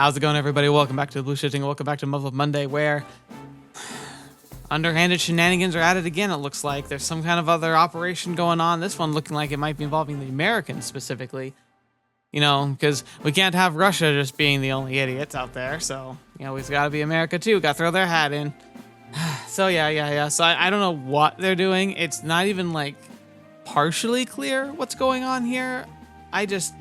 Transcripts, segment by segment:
How's it going, everybody? Welcome back to TheBlueShifting. Welcome back to Muv-Luv Monday, where underhanded shenanigans are at it again, it looks like. There's some kind of other operation going on. This one looking like it might be involving the Americans specifically. You know, because we can't have Russia just being the only idiots out there. So, you know, we've got to be America too. Got to throw their hat in. So, yeah. So I don't know what they're doing. It's not even like partially clear what's going on here. I just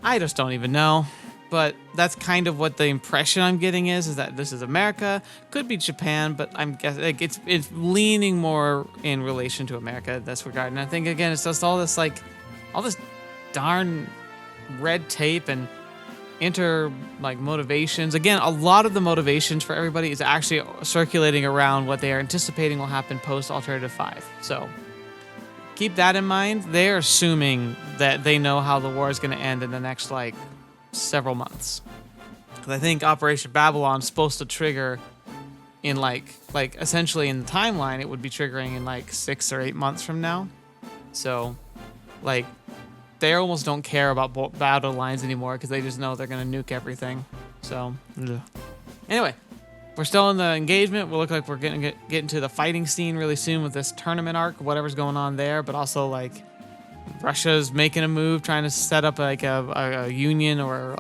don't even know. But that's kind of what the impression I'm getting is that this is America. Could be Japan, but I'm guessing like it's leaning more in relation to America in this regard. And I think again, it's just all this darn red tape and motivations. Again, a lot of the motivations for everybody is actually circulating around what they are anticipating will happen post Alternative 5. So keep that in mind. They're assuming that they know how the war is going to end in the next several months. Because I think Operation Babylon is supposed to trigger in essentially in the timeline, it would be triggering in 6 or 8 months from now. So they almost don't care about battle lines anymore because they just know they're going to nuke everything. So, anyway, we're still in the engagement. We look like we're going to get into the fighting scene really soon with this tournament arc, whatever's going on there. But also, Russia's making a move, trying to set up a union or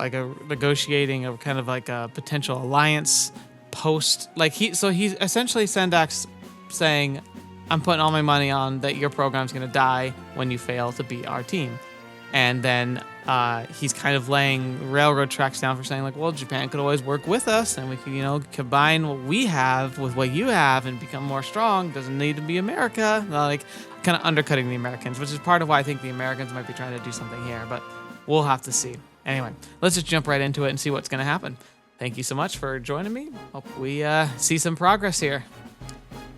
negotiating a kind of a potential alliance post. He's essentially Sendak's saying, I'm putting all my money on that your program's going to die when you fail to beat our team. And then he's kind of laying railroad tracks down for saying well, Japan could always work with us and we could, combine what we have with what you have and become more strong. Doesn't need to be America. Kind of undercutting the Americans, which is part of why I think the Americans might be trying to do something here, but we'll have to see. Anyway, let's just jump right into it and see what's going to happen. Thank you so much for joining me. Hope we see some progress here.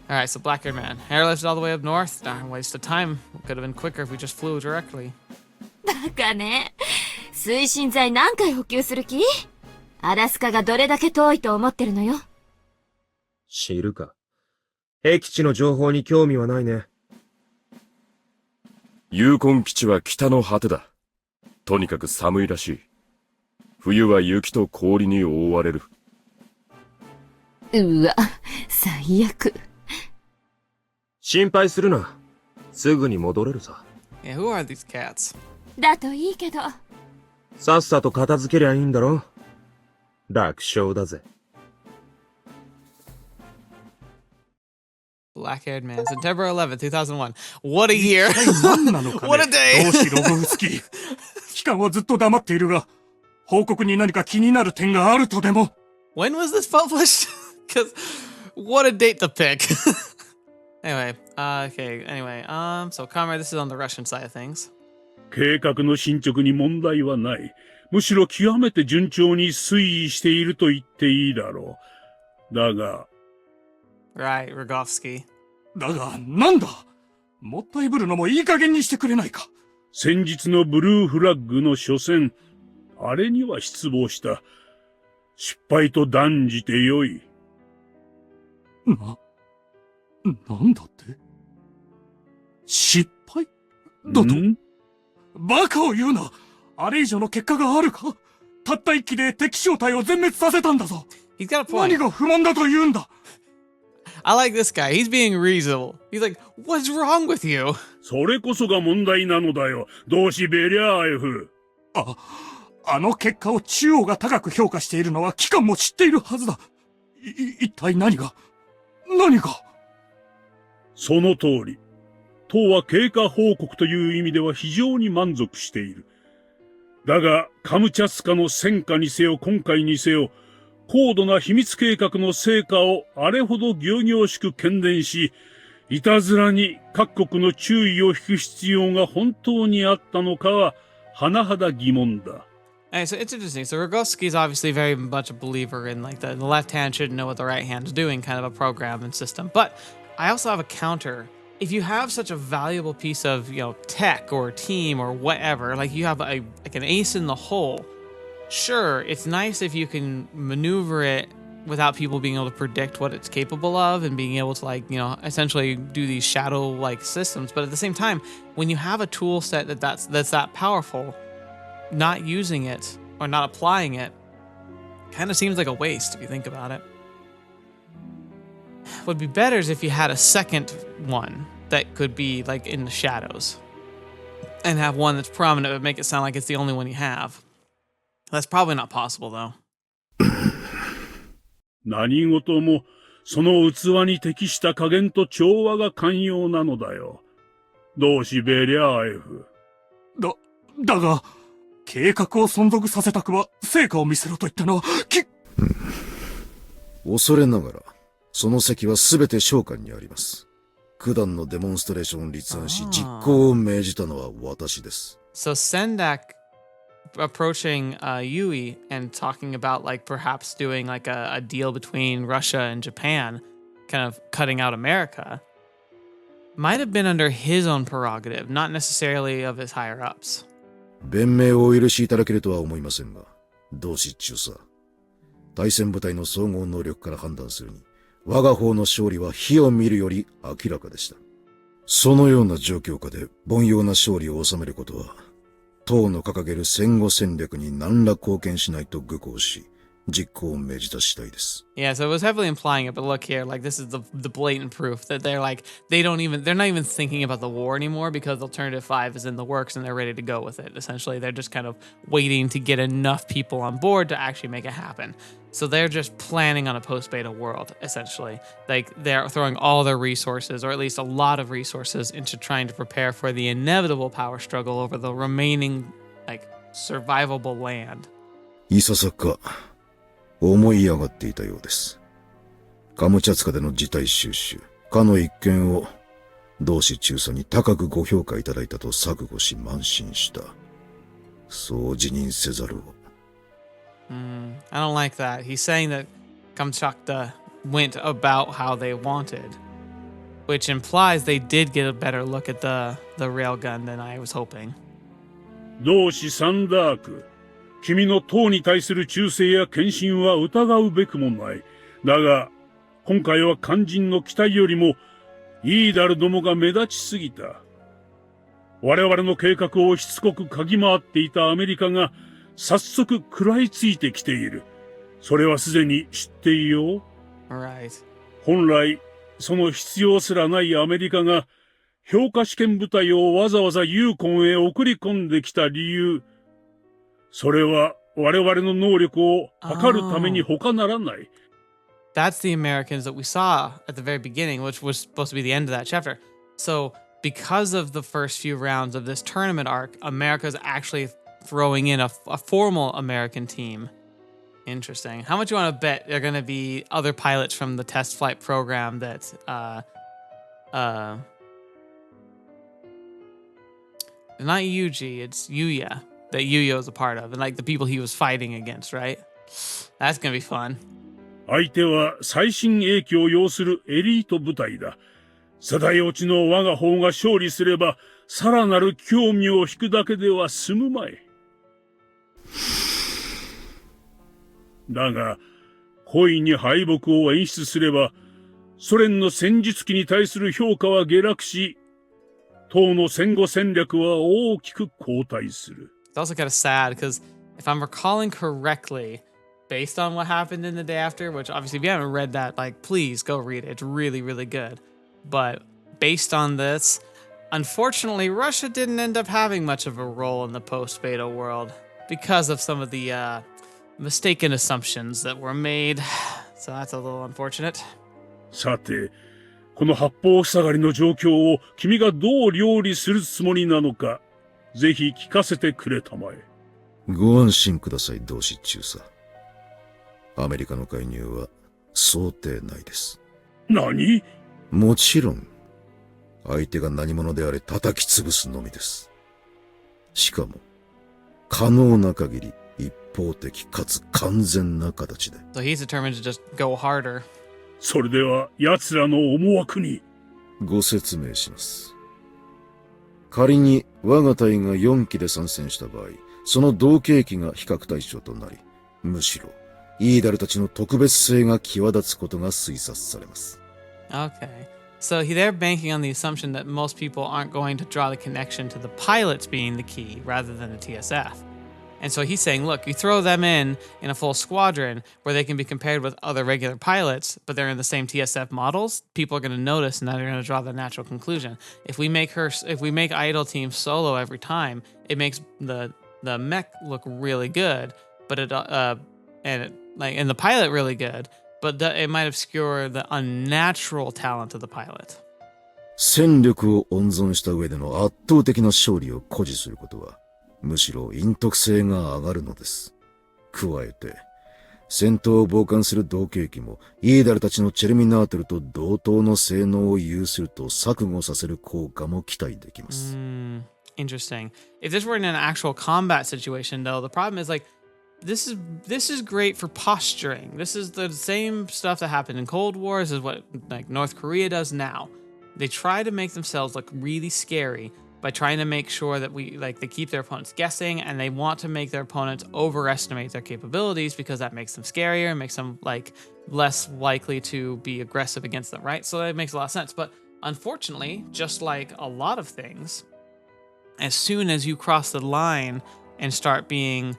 All right, so black-haired man. Hair lifted all the way up north. Darn waste of time. Could have been quicker if we just flew directly. バカね。推進剤何回補給する気？アラスカがどれだけ遠いと思ってるのよ。知るか。僻地の情報に興味はないね。ユーコン基地は北の果てだ。とにかく寒いらしい。冬は雪と氷に覆われる。うわ、最悪。心配するな。すぐに戻れるさ。Yeah, who are these cats? だといいけど。さっさと片付けりゃいいんだろ。楽勝だぜ。Black-haired man, September 11th, 2001. What a year! What a day! どうしロゴフスキー。期間はずっと黙っているが、報告に何か気になる点があるとでも。When was this published? Because what a date to pick. Anyway, so comrade, this is on the Russian side of things. 計画の進捗に問題はない。むしろ極めて順調に推移していると言っていいだろう。だが。Right, Rogovsky. だが、なんだ！もったいぶるのもいい加減にしてくれないか。先日のブルーフラッグの初戦、あれには失望した。失敗と断じてよい。なんだって失敗だとバカを言うな。あれ以上の結果があるか。たった一機で敵正体を全滅させたんだぞ。He's got a point. 何が不満だと言うんだ。I like this guy. He's being reasonable. He's like, what's wrong with you? それこそが問題なのだよ。どうしベリャーエフ。あの結果を中央が高く評価しているのは機関も知っているはずだ。一体何がその通り。党は経過報告という意味では非常に満足している。だが、カムチャツカの戦果にせよ今回にせよ、高度な秘密計画の成果をあれほど仰々しく喧伝し、いたずらに各国の注意を引く必要が本当にあったのかは、甚だ疑問だ。Hey, so it's interesting. So Rogovsky is obviously very much a believer in the left hand shouldn't know what the right hand's doing kind of a program and system. But I also have a counter. If you have such a valuable piece of, tech or team or whatever, you have an ace in the hole, sure, it's nice if you can maneuver it without people being able to predict what it's capable of and being able to essentially do these shadow systems. But at the same time, when you have a tool set that's that powerful, not using it or not applying it Kind of seems like a waste if you think about it. Would be better is if you had a second one that could be like in the shadows and have one that's prominent but make it sound like it's the only one you have. That's probably not possible though. 何事もその器に適した加減と調和が肝要なのだよ。どうしベリャーエフ。だが、計画を存続させたくは成果を見せろと言ったのは、恐れながら、その席はすべて召喚にあります。九段のデモンストレーションを立案し、実行を命じたのは私です。So Sendak approaching Yui and talking about like perhaps doing like a deal between Russia and Japan, kind of cutting out America, might have been under his own prerogative, not necessarily of his higher ups. 弁明をお許しいただけるとは思いませんが、同志中佐、対戦部隊の総合能力から判断するに、我が方の勝利は火を見るより明らかでした。そのような状況下で凡庸な勝利を収めることは、党の掲げる戦後戦略に何ら貢献しないと愚行し、実行を命じた次第です。Yeah, so it was heavily implying it, but look here, like this is the blatant proof that they're like, they're not even thinking about the war anymore because Alternative 5 is in the works and they're ready to go with it. Essentially, they're just kind of waiting to get enough people on board to actually make it happen. So they're just planning on a post-beta world, essentially. Like they're throwing all their resources, or at least a lot of resources, into trying to prepare for the inevitable power struggle over the remaining, like, survivable land. いささか思い上がっていたようです。カムチャツカでの事態収拾、かの一件を同志中佐に高くご評価いただいたと錯誤し慢心した。そう辞任せざるを。I don't like that. He's saying that Kamchatka went about how they wanted, which implies they did get a better look at the railgun than I was hoping. 同志サンダーク。君の党に対する忠誠や献身は疑うべくもない。だが、今回は肝心の期待よりも、イーダルどもが目立ちすぎた。我々の計画をしつこく嗅ぎ回っていたアメリカが、早速食らいついてきている。それはすでに知っていよう。Right. 本来、その必要すらないアメリカが、評価試験部隊をわざわざユーコンへ送り込んできた理由、それは我々の能力を測るために他ならない。That's the Americans that we saw at the very beginning, which was supposed to be the end of that chapter. So because of the first few rounds of this tournament arc, America's actually throwing in a formal American team. Interesting. How much do you want to bet they're going to be other pilots from the test flight program that not Yuji, it's Yuuya, that Yuuya was a part of, and like the people he was fighting against, right? That's gonna be fun. 相手は最新鋭機を要するエリート部隊だ。世代落ちの我が方が勝利すれば、さらなる興味を引くだけでは済むまい。だが、故意に敗北を演出すれば、ソ連の戦術機に対する評価は下落し、党の戦後戦略は大きく後退する。It's also kind of sad because if I'm recalling correctly, based on what happened in the day after, which obviously if you haven't read that, like please go read it. It's really, really good. But based on this, unfortunately, Russia didn't end up having much of a role in the post-beta world because of some of the mistaken assumptions that were made. So that's a little unfortunate. さて、この八方塞がりの状況を君がどう料理するつもりなのか、ぜひ聞かせてくれたまえ。ご安心ください、同志中佐。アメリカの介入は想定内です。何？もちろん、相手が何者であれ叩き潰すのみです。しかも、可能な限り一方的かつ完全な形で。So he's determined to just go harder. それでは奴らの思惑に。ご説明します。仮に我が隊が4機で参戦した場合、その同型機が比較対象となり、むしろ、イーダルたちの特別性が際立つことが推察されます。Okay. So they're banking on the assumption that most people aren't going to draw the connection to the pilots being the key rather than the TSF. And so he's saying, look, you throw them in a full squadron where they can be compared with other regular pilots, but they're in the same TSF models, people are going to notice and then they're going to draw the natural conclusion. If we make idle team solo every time, it makes the mech look really good, but and the pilot really good, but it might obscure the unnatural talent of the pilot. 戦力を温存した上での圧倒的な勝利を誇示することは、むしろ陰徳性が上がるのです。加えて、戦闘を傍観する同型機も、イーダルたちのチェルミナートルと同等の性能を有すると錯誤させる効果も期待できます。Interesting. If this were in an actual combat situation, though, the problem is like, this is great for posturing. This is the same stuff that happened in Cold War. This is what like North Korea does now. They try to make themselves look really scary by trying to make sure that they keep their opponents guessing, and they want to make their opponents overestimate their capabilities because that makes them scarier and makes them like less likely to be aggressive against them, right? So that makes a lot of sense. But unfortunately, just like a lot of things, as soon as you cross the line and start being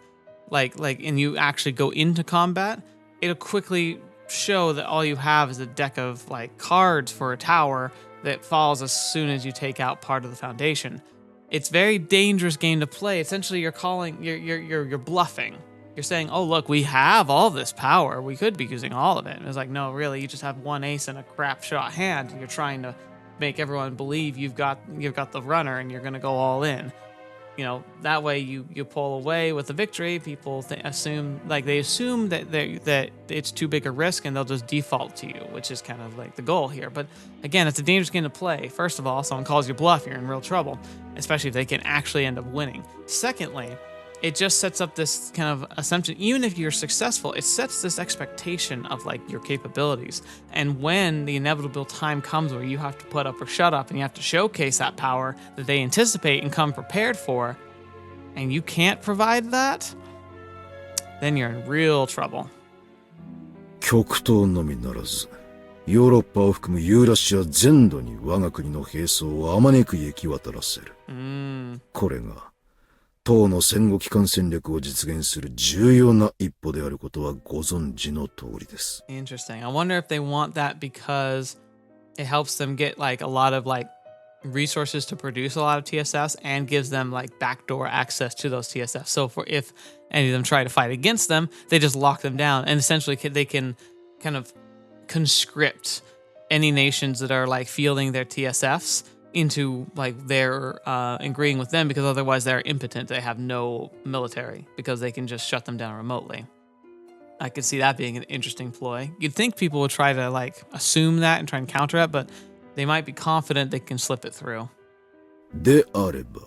and you actually go into combat, it'll quickly show that all you have is a deck of like cards for a tower that falls as soon as you take out part of the foundation. It's a very dangerous game to play. Essentially, you're bluffing. You're saying, "Oh, look, we have all this power. We could be using all of it." And it's like, no, really, you just have one ace and a crap shot hand. And you're trying to make everyone believe you've got the runner and you're going to go all in. You know, that way you pull away with the victory. People assume that it's too big a risk and they'll just default to you, which is kind of like the goal here. But again, it's a dangerous game to play. First of all, someone calls you bluff, you're in real trouble, especially if they can actually end up winning. Secondly, it just sets up this kind of assumption. Even if you're successful, it sets this expectation of like your capabilities. And when the inevitable time comes where you have to put up or shut up and you have to showcase that power that they anticipate and come prepared for, and you can't provide that, then you're in real trouble. 極東のみならず、ヨーロッパを含むユーラシア全土に我が国の兵装をあまねく行き渡らせる。これが、党の戦後機関戦略を実現する重要な一歩であることはご存知の通りです。Interesting. I wonder if they want that because it helps them get like a lot of like resources to produce a lot of TSFs and gives them like backdoor access to those TSFs. So if any of them try to fight against them, they just lock them down, and essentially they can kind of conscript any nations that are like fielding their TSFs into like their agreeing with them, because otherwise they're impotent. They have no military because they can just shut them down remotely. I could see that being an interesting ploy. You'd think people would try to like assume that and try and counter it, but they might be confident they can slip it through. であれば、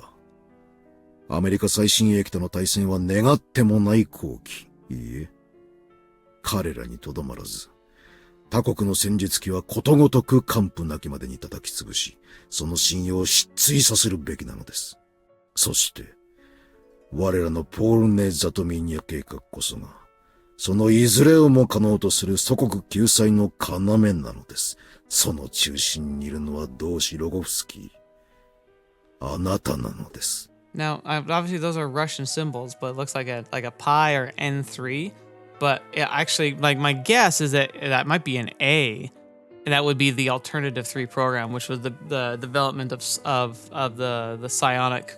アメリカ最新鋭機との対戦は願ってもない好機。いいえ、彼らにとどまらず、他国の戦術機はことごとく完膚なきまでに叩き潰し、その信用を失墜させるべきなのです。そして、我らのポールネ・ザトミーニャ計画こそが、そのいずれをも可能とする祖国救済の要なのです。その中心にいるのは同志ロゴフスキー。あなたなのです。Now, obviously those are Russian symbols, but it looks like a pi or N3. But actually, like my guess is that might be an A, and that would be the Alternative 3 program, which was the development of the psionic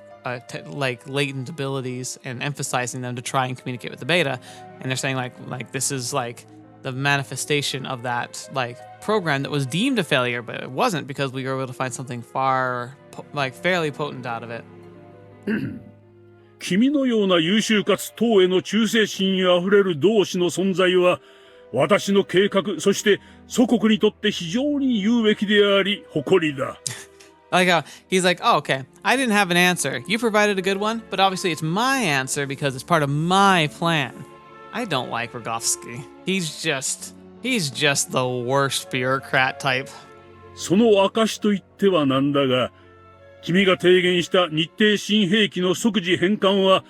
like latent abilities and emphasizing them to try and communicate with the beta. And they're saying like this is like the manifestation of that like program that was deemed a failure, but it wasn't, because we were able to find something fairly potent out of it. 君のような優秀かつ党への忠誠心にあふれる同志の存在は、私の計画、そして祖国にとって非常に有益であり、誇りだ。Like he's like, oh, okay, I didn't have an answer. You provided a good one, but obviously it's my answer because it's part of my plan. I don't like Rogovsky. He's just the worst bureaucrat type. その証と言ってはなんだが、君が提言した日程新兵器の即時返還は、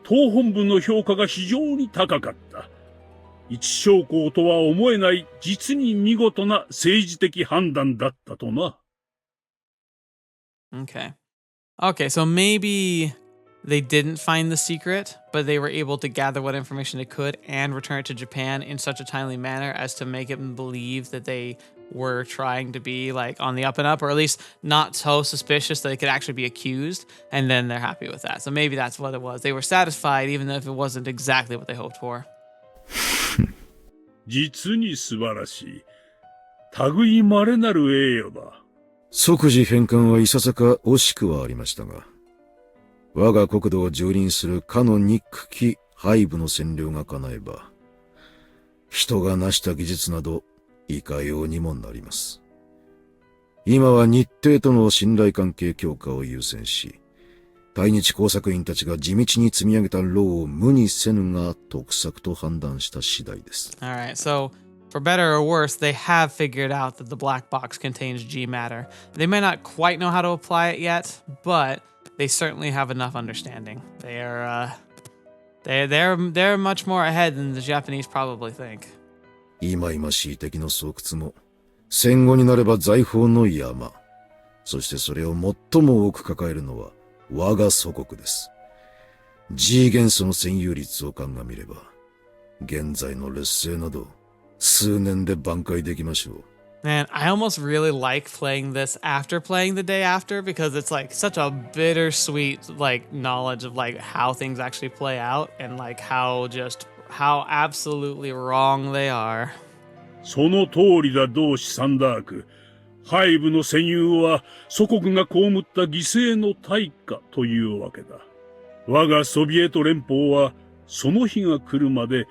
党本部の評価が非常に高かった。一将校とは思えない実に見事な政治的判断だったとな。Okay, so maybe they didn't find the secret, but they were able to gather what information they could and return it to Japan in such a timely manner as to make them believe that they were trying to be like on the up and up, or at least not so suspicious that they could actually be accused, and then they're happy with that. So maybe that's what it was. They were satisfied even if it wasn't exactly what they hoped for. 実に素晴らしい。類いまれなる栄誉だ。即時返還はいささか惜しくはありましたが、我が国土を蹂躙するかの憎き背部の占領が叶えば、人が成した技術などいかようにもなります。今は日帝との信頼関係強化を優先し、対日工作員たちが地道に積み上げた労を無にせぬが得策と判断した次第です。Alright, so for better or worse, they have figured out that the black box contains G matter. They may not quite know how to apply it yet, but they certainly have enough understanding. They're much more ahead than the Japanese probably think. 忌々しい敵の巣窟も、戦後になれば財宝の山。そしてそれを最も多く抱えるのは我が祖国です。G 元素の占有率を鑑みれば、現在の劣勢など数年で挽回できましょう。Man, I almost really like playing this after playing the day after, because it's like such a bittersweet like knowledge of like how things actually play out and like how absolutely wrong they are. その通りだ、同志サンダーク。背部の占有は祖国が被った犠牲の対価というわけだ。我がソビエト連邦はその日が来るまで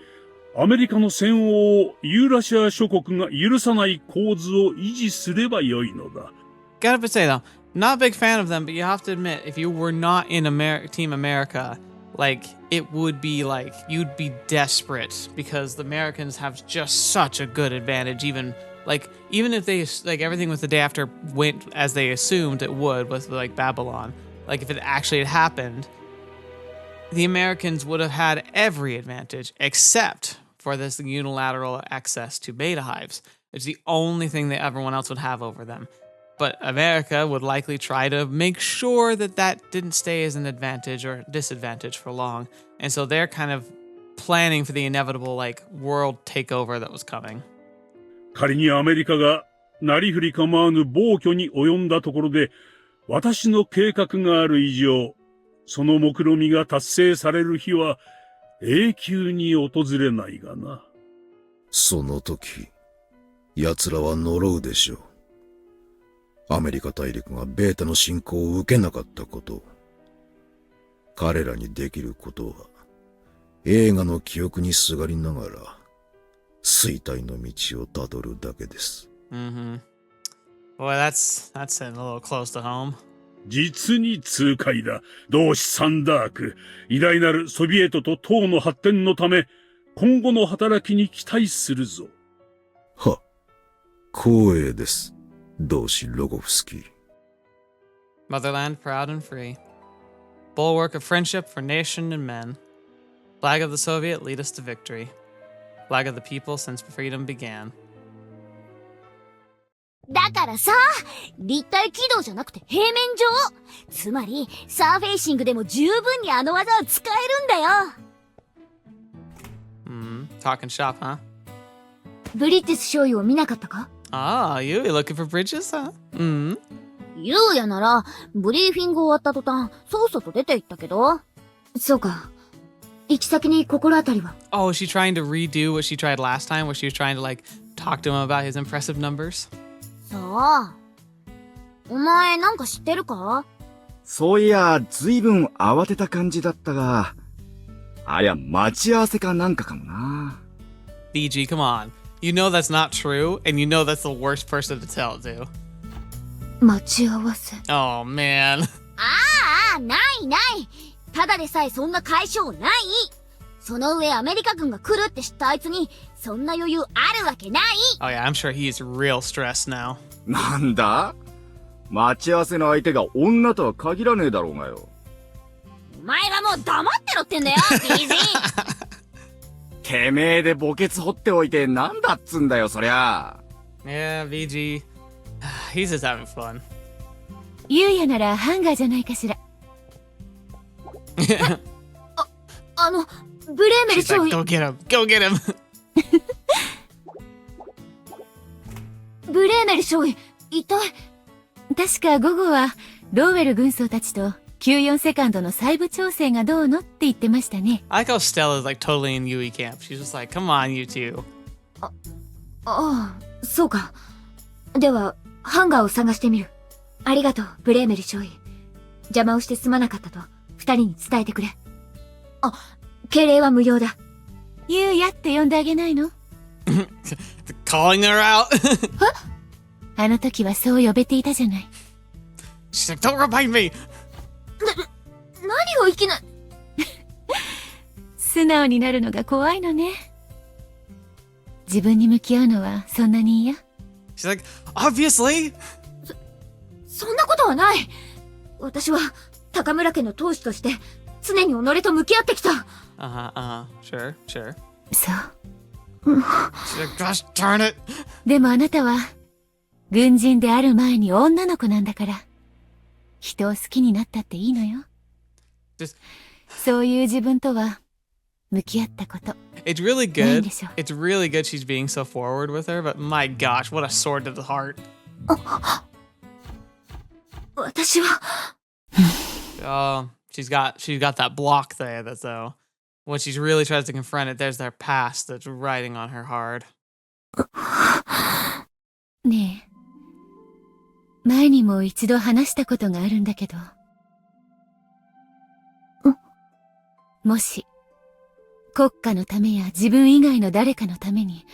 アメリカの戦王をユーラシア諸国が許さない構図を維持すればよいのだ。Gotta say though, not a big fan of them, but you have to admit, if you were not in Team America, like it would be like you'd be desperate because the Americans have just such a good advantage. Even if they like everything with the day after went as they assumed it would with like Babylon, like if it actually had happened, the Americans would have had every advantage except for this unilateral access to beta hives. It's the only thing that everyone else would have over them. But America would likely try to make sure that that didn't stay as an advantage or disadvantage for long. And so they're kind of planning for the inevitable like world takeover that was coming. 仮にアメリカがなりふり構わぬ暴挙に及んだところで、私の計画がある以上、その目論見が達成される日は永久に訪れないがな。その時、奴らは呪うでしょう。アメリカ大陸がベータの侵攻を受けなかったこと。彼らにできることは、映画の記憶にすがりながら、衰退の道をたどるだけです。Mm-hmm. Boy, that's a little close to home. 実に痛快だ。同志サンダーク。偉大なるソビエトと党の発展のため、今後の働きに期待するぞ。は、光栄です。同志ロゴフスキー。Motherland proud and free. Bulwark of friendship for nation and men. Flag of the Soviet lead us to victory. Flag of the people since freedom began. だからさ、立体軌道じゃなくて平面上。つまり、サーフェイシングでも十分にあの技は使えるんだよ。Talking shop, huh? ブリティス少尉を見なかったか？ Ah, you looking for bridges, huh? ユーヤなら、ブリーフィング終わった途端、そうそうと出て行ったけど。そうか。行き先に心当たりは？ Oh, is she trying to redo what she tried last time, where she was trying to like talk to him about his impressive numbers? そう。お前なんか知ってるか？そういや、ずいぶん慌てた感じだったが、ありゃ待ち合わせかなんかかもな。BG, come on. You know that's not true, and you know that's the worst person to tell it to. 待ち合わせ。Oh, man. ああ、ないない。ただでさえそんな解消ない。その上アメリカ軍が来るって知ったあいつに、そんな余裕あるわけない。Oh yeah, I'm sure he's real stressed now. なんだ？待ち合わせの相手が女とは限らねえだろうがよ。お前はもう黙ってろってんだよ、BG。てめえで墓穴掘っておいてなんだっつんだよ、そりゃ。Yeah, BG. He's just having fun. ユーヤならハンガーじゃないかしら。ブレーメル She's 少 like, 尉 go get him, go get him. ブレーメル少尉一体。確か午後はローウェル軍曹たちと94セカンドの細部調整がどうのって言ってましたね。I like how Stella's like totally in Yui camp. She's just like, come on, you two. ああ、そうか。ではハンガーを探してみる。ありがとうブレーメル少尉。邪魔をしてすまなかったと二人に伝えてくれ。あ、敬礼は無料だ。ユウヤって呼んであげないの？ Calling her out. あの時はそう呼べていたじゃない。She's like, don't remind me. 何をいきな。素直になるのが怖いのね。自分に向き合うのはそんなに嫌？ She's like, obviously. そんなことはない。私は高村家の当主として常に己と向き合ってきた。Sure, sure. そう。She's like, gosh darn it. でもあなたは軍人である前に女の子なんだから、人を好きになったっていいのよ。そういう自分とは向き合ったこと。It's really good. It's really good she's being so forward with her, but my gosh, what a sword to the heart. 私は。Oh, she's got that block there that though. When she really tries to confront it, there's their past that's riding on her hard. ねえ、前にも一度話したことがあるんだけど、もし国家のためや自分以外の誰かのために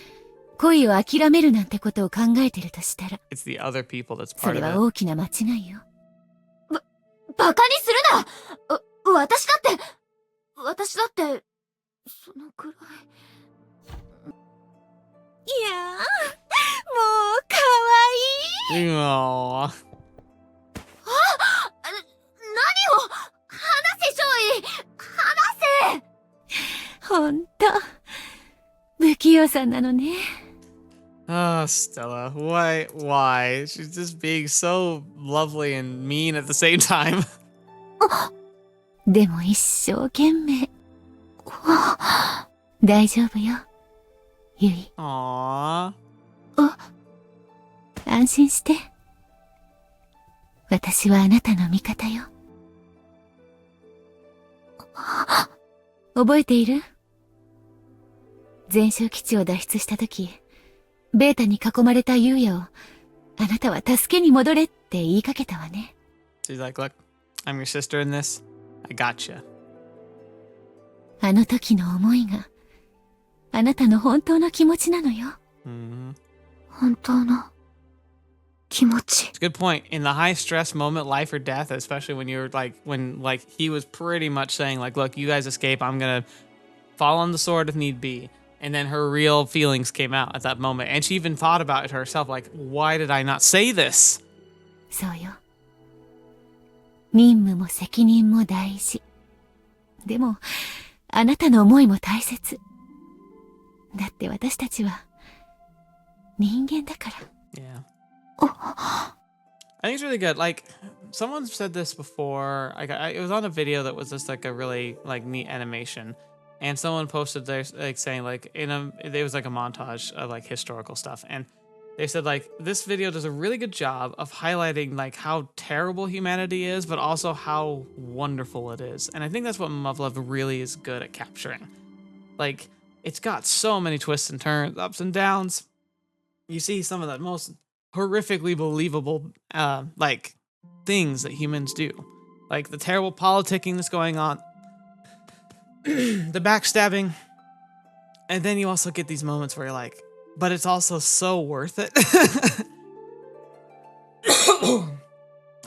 恋を諦めるなんてことを考えてるとしたら、It's the other people that's そ part れ of は it. 大きな間違いよ。バカにするな。私だって、そのくらい。いやー、もうかわいい。Aww. 何を。話せ少尉、話せ。ほんと不器用さんなのね。Oh, Stella, why? She's just being so lovely and mean at the same time. でも一生懸命。大丈夫よ、ユイ。Aww. 安心して。私はあなたの味方よ。覚えている？前哨基地を脱出した時、ベータに囲まれたユウヤを、あなたは助けに戻れって言いかけたわね。She's like, look, I'm your sister in this. I gotcha. あの時の思いが、あなたの本当の気持ちなのよ。本当の気持ち。 It's a good point. In the high stress moment, life or death, especially when you're like, when like he was pretty much saying like, look, you guys escape. I'm gonna fall on the sword if need be. And then her real feelings came out at that moment. And she even thought about it herself, like, why did I not say this? そうよ。任務も責任も大事。でも、あなたの思いも大切。だって私たちは人間だから。Yeah. I think it's really good. Like, someone said this before. It was on a video that was just like a really like neat animation. And someone posted there like saying like it was like a montage of like historical stuff. And they said like this video does a really good job of highlighting like how terrible humanity is, but also how wonderful it is. And I think that's what Muv-Luv really is good at capturing. Like, it's got so many twists and turns, ups and downs. You see some of the most horrifically believable like things that humans do. Like the terrible politicking that's going on. The backstabbing, and then you also get these moments where you're like, but it's also so worth it.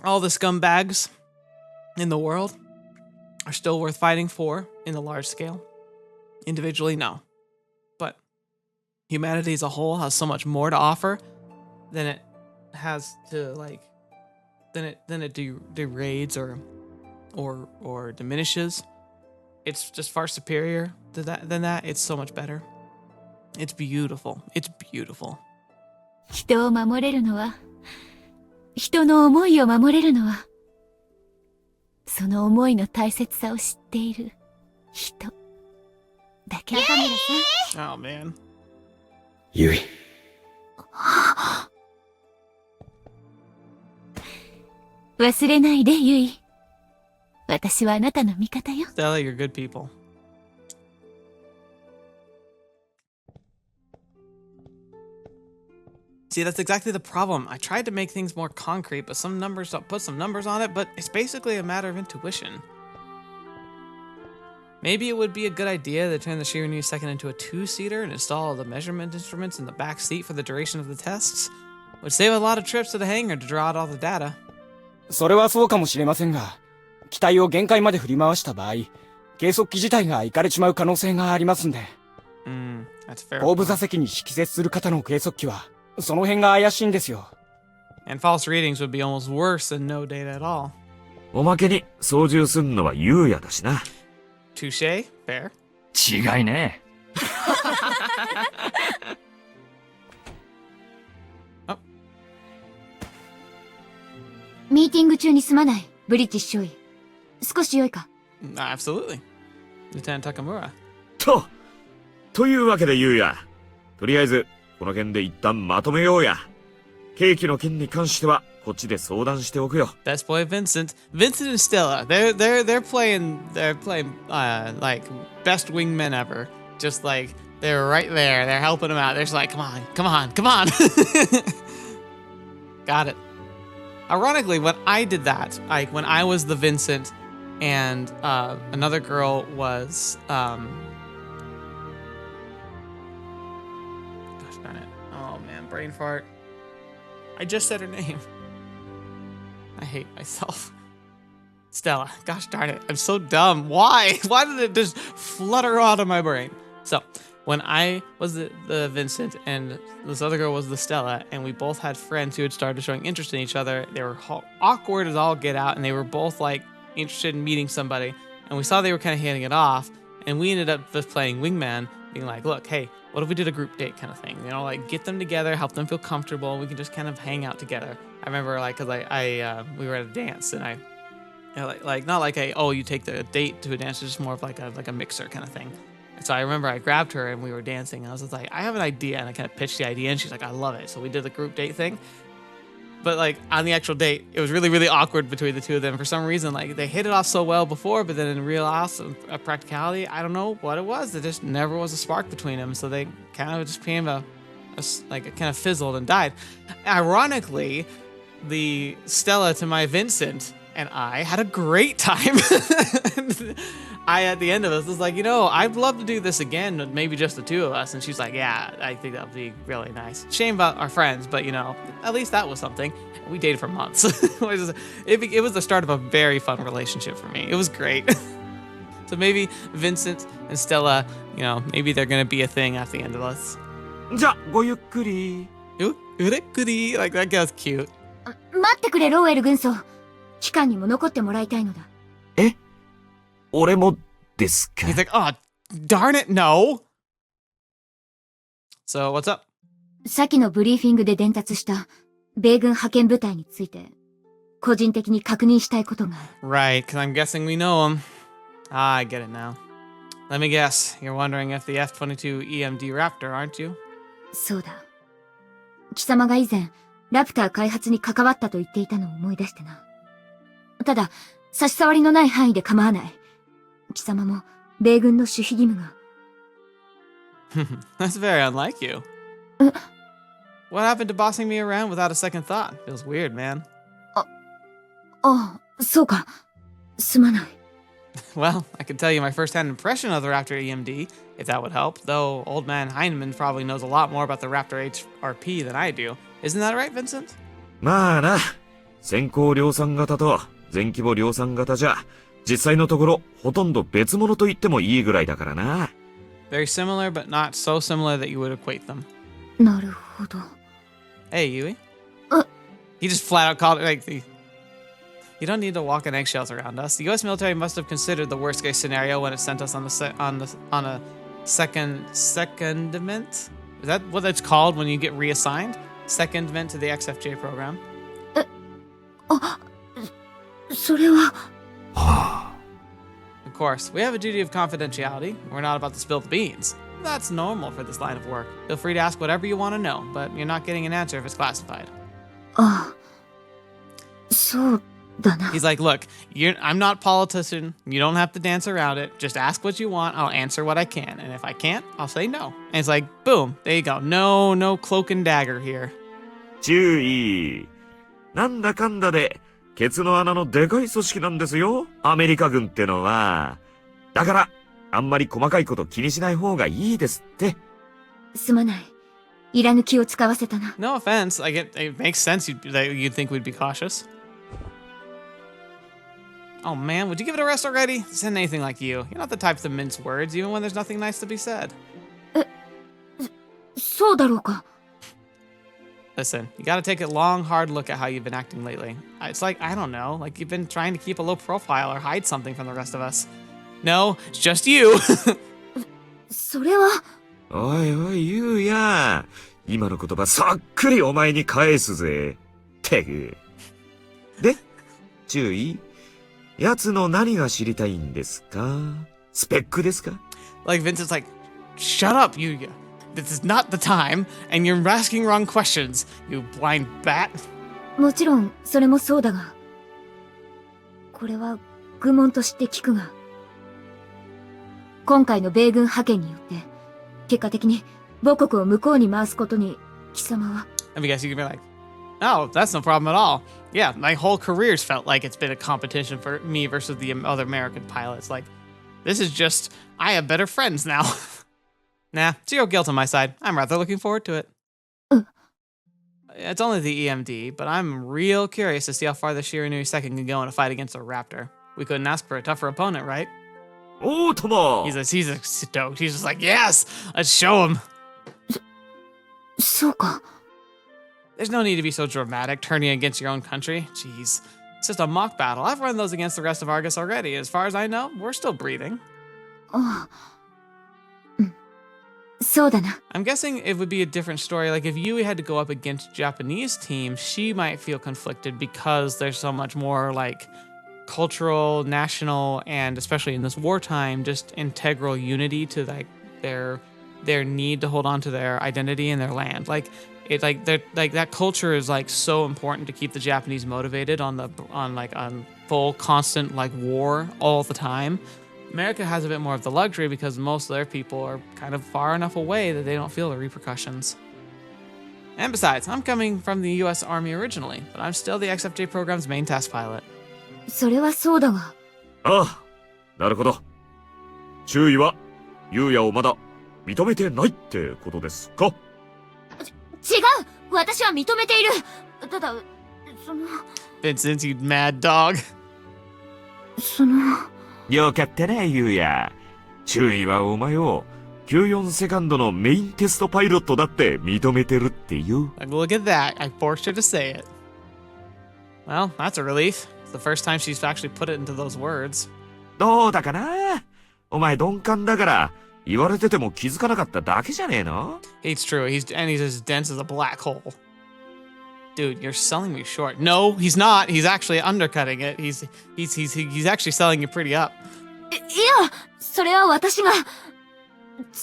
All the scumbags in the world are still worth fighting for in the large scale. Individually, no. But humanity as a whole has so much more to offer than it has to like than it degrades or diminishes. It's just far superior to than that. It's so much better. It's beautiful. It's beautiful. 人を守れるのは、人の思いを守れるのは、そその思いの大切さを知っている人だけ。中村さん。Oh man. ユイ。忘れないで、ユイ。私はあなたの味方よ。Stella, you're good people. See, that's exactly the problem. I tried to make things more concrete, but some numbers don't put some numbers on it, but it's basically a matter of intuition. Maybe it would be a good idea to turn the Shirinu second into a two-seater and install the measurement instruments in the back seat for the duration of the tests. Would save a lot of trips to the hangar to draw out all the data. それはそうかもしれませんが、機体を限界まで振り回した場合、計測器自体がいかれちまう可能性がありますんで。That's fair. 後部座席に引き接する方の計測器は、その辺が怪しいんですよ。And false readings would be almost worse than no data at all. おまけに操縦すんのはユウヤだしな。Touche? Fair. 違いね。ミーティング中にすまない、ブリッジ少尉。少し良いか？ Absolutely. Lieutenant Takamura. というわけでユウヤ。とりあえず、この件で一旦まとめようや。ケーキの件に関しては、こっちで相談しておくよ。Best boy Vincent. Vincent and Stella. They're playing like best wingmen ever. Just like they're right there. They're helping him out. They're just like, come on. Got it. Ironically, when I did that, like when I was the Vincent and another girl was gosh darn it. Oh man, brain fart. I just said her name. I hate myself. Stella. Gosh darn it. I'm so dumb. Why? Why did it just flutter out of my brain? So, when I was the Vincent and this other girl was the Stella, and we both had friends who had started showing interest in each other, they were awkward as all get out, and they were both like interested in meeting somebody, and we saw they were kind of handing it off, and we ended up just playing Wingman, being like, look, hey, what if we did a group date kind of thing? You know, like get them together, help them feel comfortable. We can just kind of hang out together. I remember like, cause we were at a dance and I, you know, like not like you take the date to a dance, it's just more of like a mixer kind of thing. And so I remember I grabbed her and we were dancing and I was just like, I have an idea. And I kind of pitched the idea and she's like, I love it. So we did the group date thing. But like on the actual date, it was really, really awkward between the two of them. For some reason, like they hit it off so well before, but then in real practicality, I don't know what it was. There just never was a spark between them. So they kind of just became it kind of fizzled and died. Ironically, the Stella to my Vincent and I had a great time. At the end of it was like, I'd love to do this again, maybe just the two of us. And she's like, yeah, I think that would be really nice. Shame about our friends, but at least that was something. We dated for months. It was the start of a very fun relationship for me. It was great. So maybe Vincent and Stella, maybe they're going to be a thing at the end of this. じゃ、ごゆっくり。Like that guy's cute. 待ってくれ、ローエル軍曹。機関にも残ってもらいたいのだ。え？俺もですか？ He's like, oh, darn it, no. So, what's up? 先のブリーフィングで伝達した米軍派遣部隊について、個人的に確認したいことがある。Right, because I'm guessing we know him. Ah, I get it now. Let me guess. You're wondering if the F-22 EMD Raptor, aren't you? そうだ。貴様が以前、ラプター開発に関わったと言っていたのを思い出してな。ただ、差し障りのない範囲で構わない。貴様も、米軍の守秘義務が。That's very unlike you. What happened to bossing me around without a second thought? Feels weird, man. そうか。すまない。Well, I can tell you my first-hand impression of the Raptor EMD, if that would help, though old man Heinemann probably knows a lot more about the Raptor HRP than I do. Isn't that right, Vincent? まあな。先行量産型と全規模量産型じゃ、実際のところほとんど別物と言ってもいいぐらいだからな。Very similar, but not so similar that you would equate them. なるほど。Hey, Yui. He just flat out called it like You don't need to walk on eggshells around us. The U.S. military must have considered the worst-case scenario when it sent us on a secondment. Is that what it's called when you get reassigned? Secondment to the XFJ program. それは。Of course, we have a duty of confidentiality. We're not about to spill the beans. That's normal for this line of work. Feel free to ask whatever you want to know, but you're not getting an answer if it's classified. ああ、そうだな。 He's like, look, I'm not a politician. You don't have to dance around it. Just ask what you want. I'll answer what I can. And if I can't, I'll say no. And it's like, boom, there you go. No cloak and dagger here. 注意。なんだかんだで、ケツの穴のでかい組織なんですよ。アメリカ軍ってのは。だから、あんまり細かいこと気にしない方がいいですって。すまない。いらぬ気を使わせたな。No offense. It makes sense that you'd think we'd be cautious. Oh man, would you give it a rest already? This isn't anything like you. You're not the type to mince words, even when there's nothing nice to be said. そうだろうか。 Listen, you gotta take a long, hard look at how you've been acting lately. It's like, I don't know, like you've been trying to keep a low profile or hide something from the rest of us. No, it's just you. それは。おいおい、ゆうや。今の言葉そっくりお前に返すぜ。てぐ。で、注意。奴の何が知りたいんですか？スペックですか？ Like Vincent's like, shut up, Yuuya. This is not the time, and you're asking wrong questions, you blind bat. もちろん、それもそうだが。これは、愚問として聞くが。今回の米軍派遣によって、結果的に母国を向こうに回すことに、貴様は。I mean, I guess you could be like, oh, that's no problem at all. Yeah, my whole career's felt like it's been a competition for me versus the other American pilots. Like, this is just, I have better friends now. Nah, zero guilt on my side. I'm rather looking forward to it. It's only the EMD, but I'm real curious to see how far the Shiranui 2nd can go in a fight against a Raptor. We couldn't ask for a tougher opponent, right? Oh, Tomo! He's stoked. He's just like, yes, let's show him. そうか。 There's no need to be so dramatic, turning against your own country. Jeez. It's just a mock battle. I've run those against the rest of Argus already. As far as I know, we're still breathing. ああ。うん。そうだな。 I'm guessing it would be a different story. Like, if Yui had to go up against Japanese teams, she might feel conflicted because there's so much more, like, cultural, national, and especially in this wartime, just integral unity to, like, their need to hold on to their identity and their land. Like, that culture is like so important to keep the Japanese motivated on full constant like war all the time. America has a bit more of the luxury because most of their people are kind of far enough away that they don't feel the repercussions. And besides, I'm coming from the US Army originally, but I'm still the XFJ program's main test pilot. それはそうだが。ああ、なるほど。注意は、ゆうやをまだ認めてないってことですか？違う！私は認めている！ただ、Vincent, you mad dog. よかったね、ゆうや。注意はお前を、94セカンドのメインテストパイロットだって認めてるっていう。Like, look at that. I forced her to say it. Well, that's a relief. It's the first time she's actually put it into those words. どうだかな？お前鈍感だから、言われてても気づかなかっただけじゃねえの？ It's true. He's as dense as a black hole. Dude, you're selling me short. No, he's not. He's actually undercutting it. He's actually selling you pretty up. いや、それは私が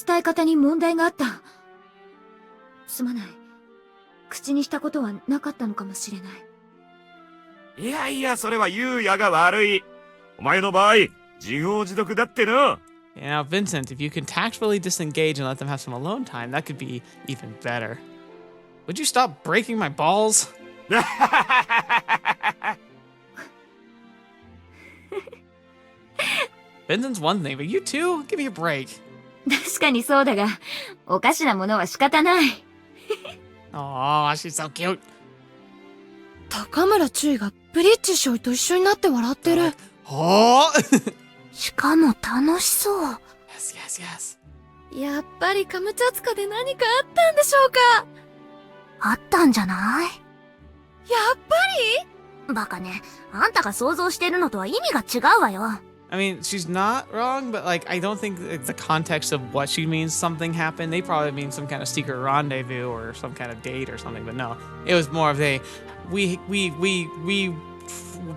伝え方に問題があった。すまない。口にしたことはなかったのかもしれない。いやいや、それはゆうやが悪い。お前の場合、自業自得だっての。Yeah, Vincent, if you can tactfully disengage and let them have some alone time, that could be even better. Would you stop breaking my balls? Vincent's one thing, but you too? Give me a break. 確かにそうだが、おかしなものは仕方ない。Aw, she's so cute. 高村注意がブリッジ少尉と一緒になって笑ってる。しかも楽しそう。Yes, yes, yes. やっぱりカムチャツカで何かあったんでしょうか？あったんじゃない？やっぱり？バカね。あんたが想像してるのとは意味が違うわよ。I mean, she's not wrong, but like, I don't think the context of what she means something happened. They probably mean some kind of secret rendezvous or some kind of date or something, but no. It was more of we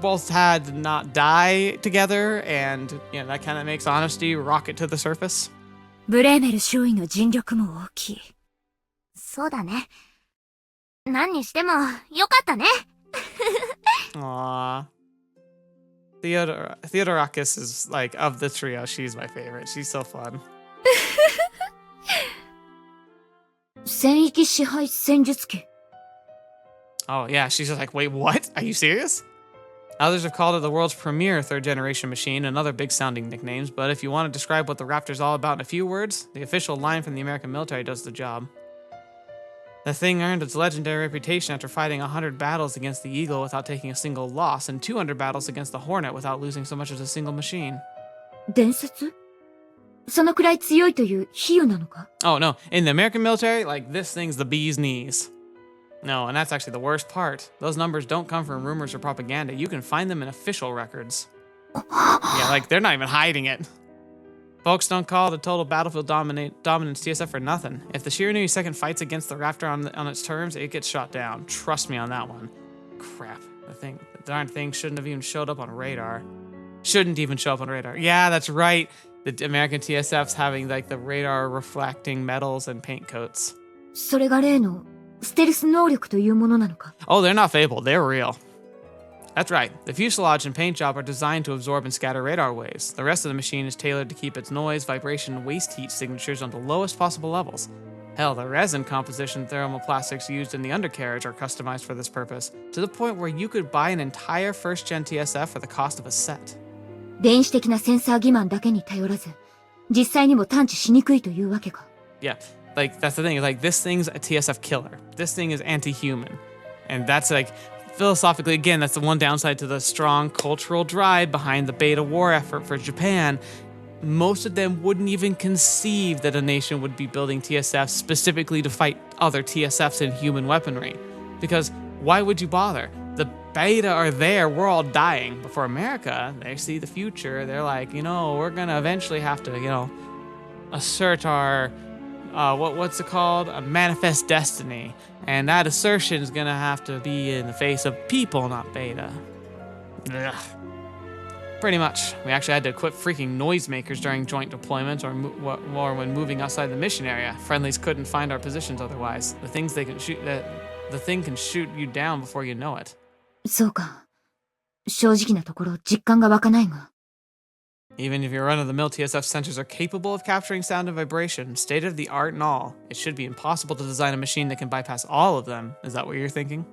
both had to not die together, and that kind of makes honesty rocket to the surface. ブレーメル少尉の尽力も大きい。そうだね。何にしてもよかったね。Aww. Theodorakis is like, of the trio, she's my favorite. She's so fun. 戦域支配戦術機。 Oh yeah, she's just like, wait, what? Are you serious? Others have called it the world's premier third-generation machine and other big-sounding nicknames, but if you want to describe what the Raptor's all about in a few words, the official line from the American military does the job. The thing earned its legendary reputation after fighting 100 battles against the Eagle without taking a single loss, and 200 battles against the Hornet without losing so much as a single machine. 伝説？そのくらい強いという比喩なのか？ Oh no, in the American military, like, this thing's the bee's knees. No, and that's actually the worst part. Those numbers don't come from rumors or propaganda. You can find them in official records. Yeah, like, they're not even hiding it. Folks don't call it a total battlefield dominance TSF for nothing. If the Shiranui second fights against the Raptor on its terms, it gets shot down. Trust me on that one. Crap. The darn thing shouldn't have even showed up on radar. Shouldn't even show up on radar. Yeah, that's right. The American TSF's having, like, the radar reflecting metals and paint coats. それが例のステルス能力というものなのか？ Oh, they're not fabled. They're real. That's right. The fuselage and paint job are designed to absorb and scatter radar waves. The rest of the machine is tailored to keep its noise, vibration, and waste heat signatures on the lowest possible levels. Hell, the resin composition thermoplastics used in the undercarriage are customized for this purpose, to the point where you could buy an entire first-gen TSF for the cost of a set. 電子的なセンサー欺瞞だけに頼らず、実際にも探知しにくいというわけか。 Yeah, like, that's the thing. Like, this thing's a TSF killer. This thing is anti-human. And that's, like, philosophically, again, that's the one downside to the strong cultural drive behind the beta war effort for Japan. Most of them wouldn't even conceive that a nation would be building TSFs specifically to fight other TSFs in human weaponry. Because why would you bother? The beta are there, we're all dying. But for America, they see the future. They're like, we're gonna eventually have to, assert our, what's it called? A manifest destiny. And that assertion is gonna have to be in the face of people, not beta. Ugh. Pretty much. We actually had to quit freaking noisemakers during joint deployments or when moving outside the mission area. Friendlies couldn't find our positions otherwise. The thing can shoot you down before you know it. そうか。正直なところ実感が湧かないが。 Even if your run-of-the-mill TSF sensors are capable of capturing sound and vibration, state-of-the-art and all, it should be impossible to design a machine that can bypass all of them. Is that what you're thinking?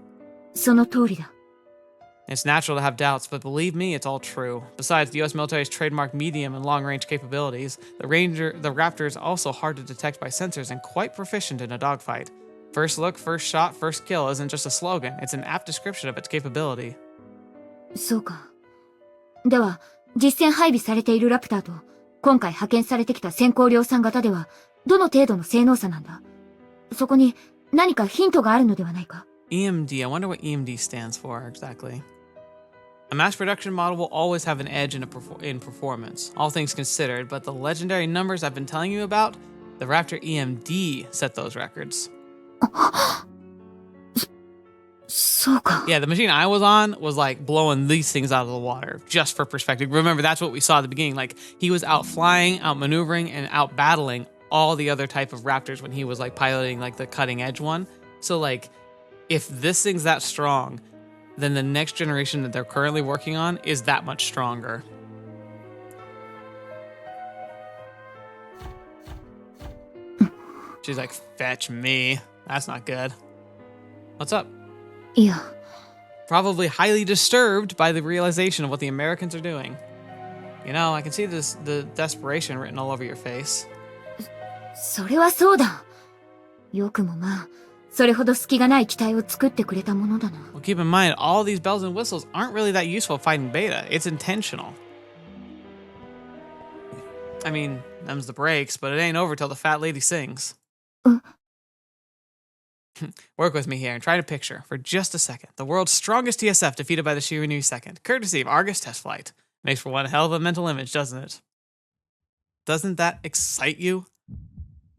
その通りだ。 It's natural to have doubts, but believe me, it's all true. Besides, the US military's trademark medium and long-range capabilities, the Raptor is also hard to detect by sensors and quite proficient in a dogfight. First look, first shot, first kill isn't just a slogan, it's an apt description of its capability. そうか。では、実戦配備されているラプターと、今回派遣されてきた先行量産型では、どの程度の性能差なんだ？そこに何かヒントがあるのではないか？ EMD, I wonder what EMD stands for exactly. A mass production model will always have an edge in performance, all things considered, but the legendary numbers I've been telling you about, the Raptor EMD set those records. そうか。 Yeah, the machine I was on was like blowing these things out of the water, just for perspective. Remember, that's what we saw at the beginning. Like, he was out flying, out maneuvering, and out battling all the other type of Raptors when he was like piloting like the cutting edge one. So like, if this thing's that strong, then the next generation that they're currently working on is that much stronger. She's like, fetch me. That's not good. What's up? いや。 Probably highly disturbed by the realization of what the Americans are doing. I can see the desperation written all over your face. それはそうだ。よくもまあ、それほど隙がない機体を作ってくれたものだな。 Well, keep in mind, all these bells and whistles aren't really that useful fighting beta. It's intentional. I mean, them's the breaks, but it ain't over till the fat lady sings. Work with me here and try to picture, for just a second, the world's strongest TSF defeated by the Shiranui second, courtesy of Argus test flight. Makes for one hell of a mental image, doesn't it? Doesn't that excite you?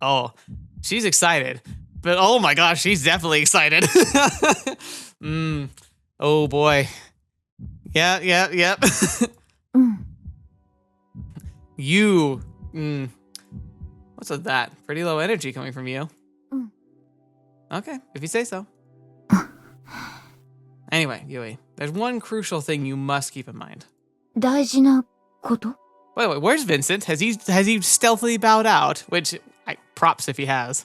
Oh, she's excited. But oh my gosh, she's definitely excited. Oh boy. Yeah. You. What's with that? Pretty low energy coming from you. Okay, if you say so. Anyway, Yui, there's one crucial thing you must keep in mind. 大事なこと? Wait, where's Vincent? Has he stealthily bowed out? Which, props if he has.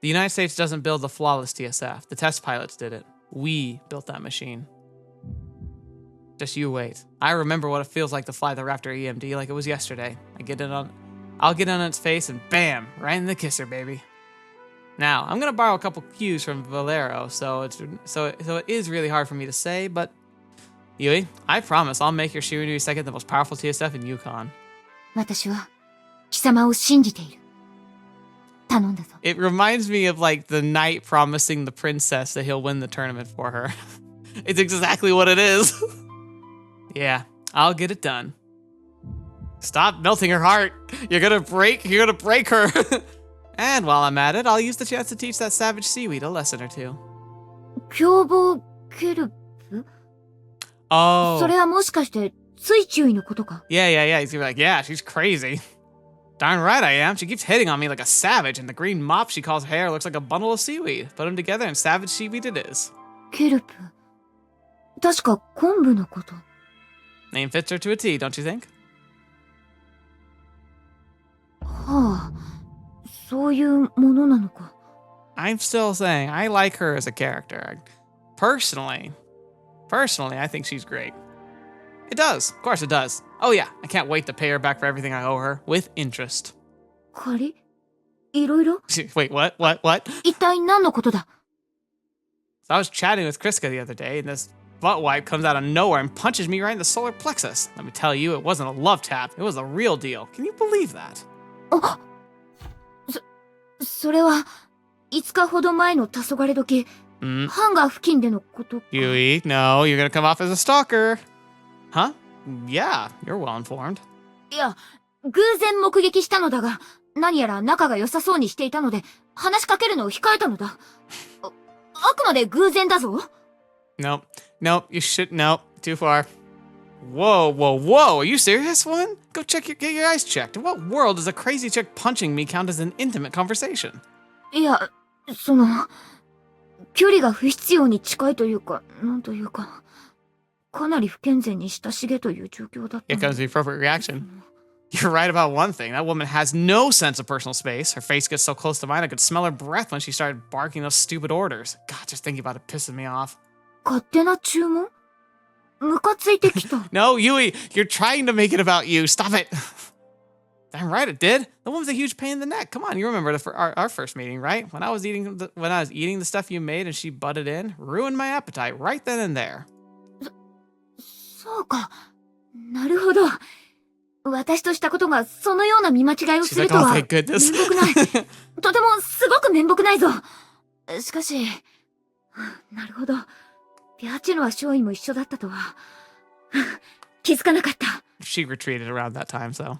The United States doesn't build the flawless TSF. The test pilots did it. We built that machine. Just you wait. I remember what it feels like to fly the Raptor EMD like it was yesterday. I'll get on its face and bam, right in the kisser, baby. Now, I'm gonna borrow a couple cues from Valero, so it is really hard for me to say, but Yui, I promise I'll make your Shirinu second the most powerful TSF in Yukon. 私は貴様を信じている。頼んだぞ。 It reminds me of like the knight promising the princess that he'll win the tournament for her. It's exactly what it is. Yeah, I'll get it done. Stop melting her heart. You're gonna break her. And while I'm at it, I'll use the chance to teach that savage seaweed a lesson or two. 凶暴ケルプ? Oh. それはもしかして水中のことか? Yeah. He's gonna be like, yeah, she's crazy. Darn right I am. She keeps hitting on me like a savage, and the green mop she calls hair looks like a bundle of seaweed. Put them together and savage seaweed it is. ケルプ? 確か昆布のこと. Name fits her to a T, don't you think? はあ、そういうものなのか。 I'm still saying I like her as a character. Personally, I think she's great. It does. Of course it does. Oh yeah, I can't wait to pay her back for everything I owe her, with interest. 借り? いろいろ? Wait, what? 一体何のことだ? So I was chatting with Kriska the other day, and this butt wipe comes out of nowhere and punches me right in the solar plexus. Let me tell you, it wasn't a love tap. It was the real deal. Can you believe that? それは5日ほど前の黄昏時、ハンガー付近でのことか。 Yui, no, you're gonna come off as a stalker. Huh? Yeah, you're well informed. いや、偶然目撃したのだが、何やら仲が良さそうにしていたので、話しかけるのを控えたのだ。あくまで偶然だぞ。Nope, you should, nope, too far. Whoa, are you serious, woman? Go get your eyes checked. In what world does a crazy chick punching me count as an intimate conversation? いや、距離が不必要に近いというか、なんというか、かなり不健全に親しげという状況だった。 Here comes the appropriate reaction. You're right about one thing. That woman has no sense of personal space. Her face gets so close to mine, I could smell her breath when she started barking those stupid orders. God, just thinking about it pisses me off. 勝手な注文? ムカついてきた。 No, Yui, you're trying to make it about you. Stop it. Damn right it did. The woman's a huge pain in the neck. Come on, you remember our first meeting, right? When I was eating the stuff you made and she butted in, ruined my appetite right then and there. そうか。なるほど。私としたことがそのような見間違いをするとは、面目ない。とてもすごく面目ないぞ。しかし、なるほど。ピャーチェノは少尉も一緒だったとは、気づかなかった。 She retreated around that time, so.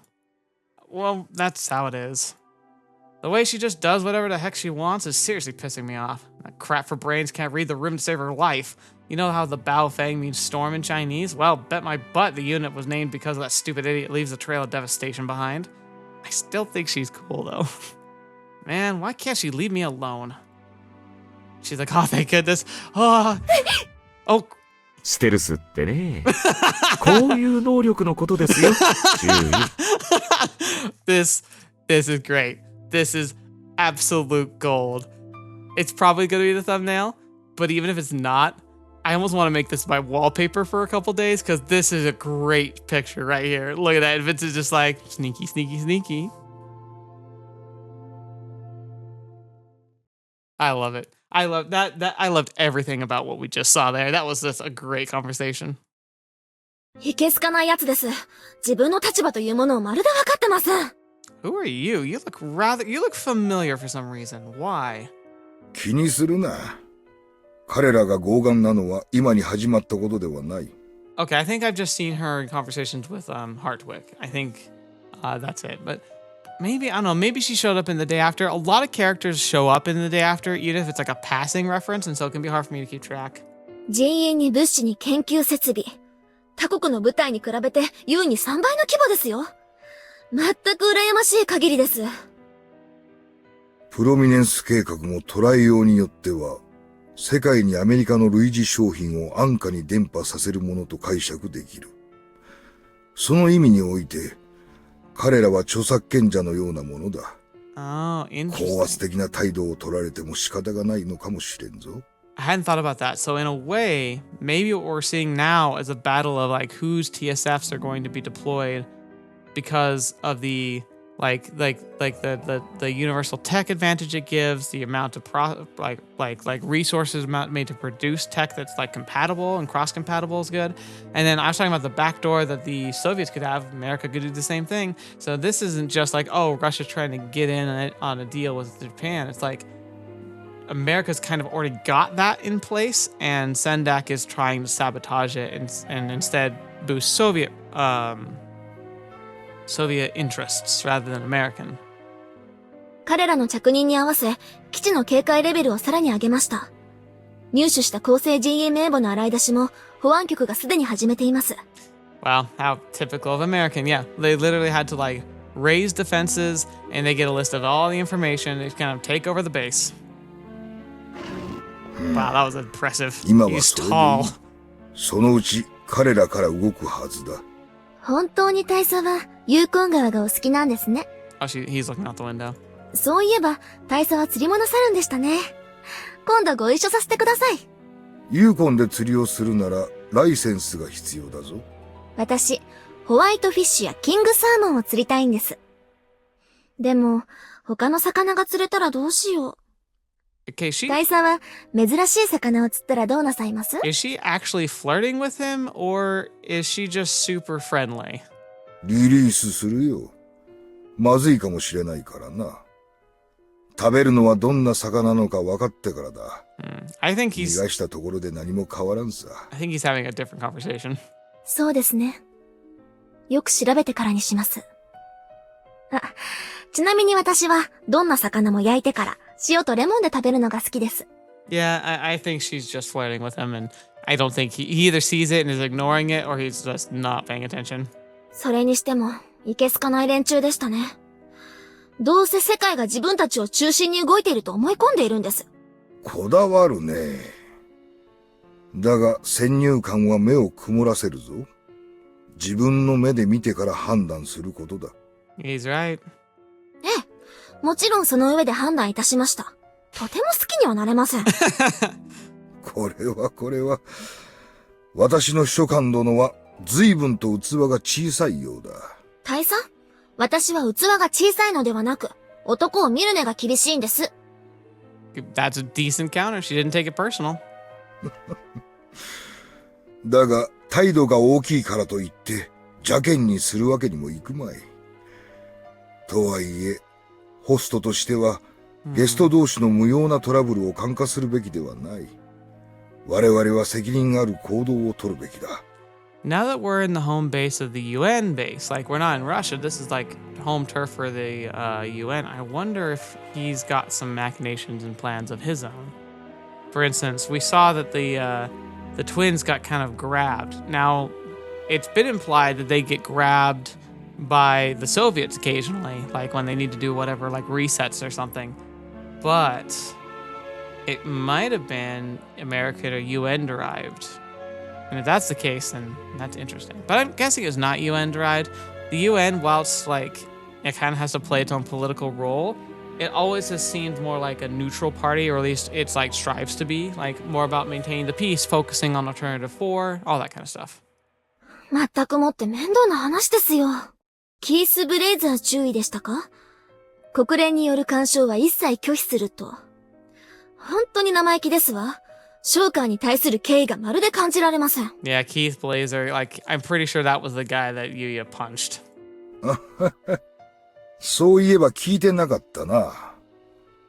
Well, that's how it is. The way she just does whatever the heck she wants is seriously pissing me off. That crap for brains can't read the room to save her life. You know how the Bao Fang means storm in Chinese? Well, bet my butt the unit was named because of that stupid idiot leaves a trail of devastation behind. I still think she's cool, though. Man, why can't she leave me alone? She's like, oh, thank goodness. Oh. ステルスってね、こういう能力のことですよ。This is great. This is absolute gold. It's probably going to be the thumbnail, but even if it's not, I almost want to make this my wallpaper for a couple days because this is a great picture right here. Look at that. Vince is just like, sneaky, sneaky, sneaky. I love it. I love that. I loved everything about what we just saw there. That was just a great conversation. いけすかないやつです。自分の立場というものをまるで分かってます。 Who are you? You look familiar for some reason. Why? 気にするな。彼らが傲岸なのは今に始まったことではない。 Okay, I think I've just seen her in conversations with Hartwick. I think that's it. But maybe, I don't know, maybe she showed up in the day after. A lot of characters show up in the day after, even if it's like a passing reference, and so it can be hard for me to keep track. 人員に物資に研究設備。他国の部隊に比べて優に3倍の規模ですよ。全く羨ましい限りです。プロミネンス計画も捉えようによっては、世界にアメリカの類似商品を安価に伝播させるものと解釈できる。その意味において、彼らは著作権者のようなものだ。高圧的な態度を取られても仕方がないのかもしれんぞ。I hadn't thought about that. So in a way, maybe what we're seeing now is a battle of like whose TSFs are going to be deployed because of the the universal tech advantage it gives, the amount of resources made to produce tech that's like compatible and cross-compatible is good. And then I was talking about the backdoor that the Soviets could have. America could do the same thing. So this isn't just like, oh, Russia's trying to get in on a deal with Japan. It's like America's kind of already got that in place, and Sendak is trying to sabotage it and instead boost Soviet interests rather than American. 彼らの着任に合わせ、基地の警戒レベルをさらに上げました。入手した構成陣営名簿の洗い出しも、保安局がすでに始めています。Wow, how typical of American. Yeah, they literally had to like raise defenses, and they get a list of all the information. They kind of take over the base. Wow, that was impressive. He's tall. そのうち彼らから動くはずだ。本当に大佐はユーコン川がお好きなんですね。Oh, he's looking out the window. そういえば大佐は釣りもなさるんでしたね。今度ご一緒させてください。ユーコンで釣りをするならライセンスが必要だぞ。私、ホワイトフィッシュやキングサーモンを釣りたいんです。でも、他の魚が釣れたらどうしよう。大佐は珍しい魚を釣ったらどうなさいます？ Is she actually flirting with him, or is she just super friendly? リリースするよ。まずいかもしれないからな。食べるのはどんな魚なのか分かってからだ。I think he's 逃がしたところで何も変わらんさ。I think he's having a different conversation. そうですね。よく調べてからにします。あ、ちなみに私はどんな魚も焼いてから塩とレモンで食べるのが好きです。Yeah, I think she's just flirting with him, and I don't think he either sees it and is ignoring it, or he's just not paying attention. それにしても、いけすかない連中でしたね。どうせ世界が自分たちを中心に動いていると思い込んでいるんです。こだわるね。だが先入観は目を曇らせるぞ。自分の目で見てから判断することだ。He's right. ええ、もちろんその上で判断いたしました。とても好きにはなれません。これは、私の秘書官殿は随分と器が小さいようだ。大佐、私は器が小さいのではなく、男を見る目が厳しいんです。That's a decent counter. She didn't take it personal. だが、態度が大きいからといって、邪険にするわけにもいくまい。とはいえ、ホストとしては、ゲスト同士の無用なトラブルを看過するべきではない。我々は責任ある行動を取るべきだ。Now that we're in the home base of the UN base, like we're not in Russia, this is like home turf for the UN. I wonder if he's got some machinations and plans of his own. For instance, we saw that the twins got kind of grabbed. Now, it's been implied that they get grabbed by the Soviets occasionally, like when they need to do whatever, like resets or something. But it might have been American or UN derived. And if that's the case, then that's interesting. But I'm guessing it's not UN derived. The UN, whilst like it kind of has to play its own political role, it always has seemed more like a neutral party, or at least it's like strives to be, like more about maintaining the peace, focusing on Alternative 4, all that kind of stuff. まったくもって面倒な話ですよ。キース・ブレイザー中尉でしたか？国連による干渉は一切拒否すると。本当に生意気ですわ。ショーカーに対する敬意がまるで感じられません。Yeah, Keith Blazer, like, I'm pretty sure that was the guy that Yuuya punched. そういえば聞いてなかったな。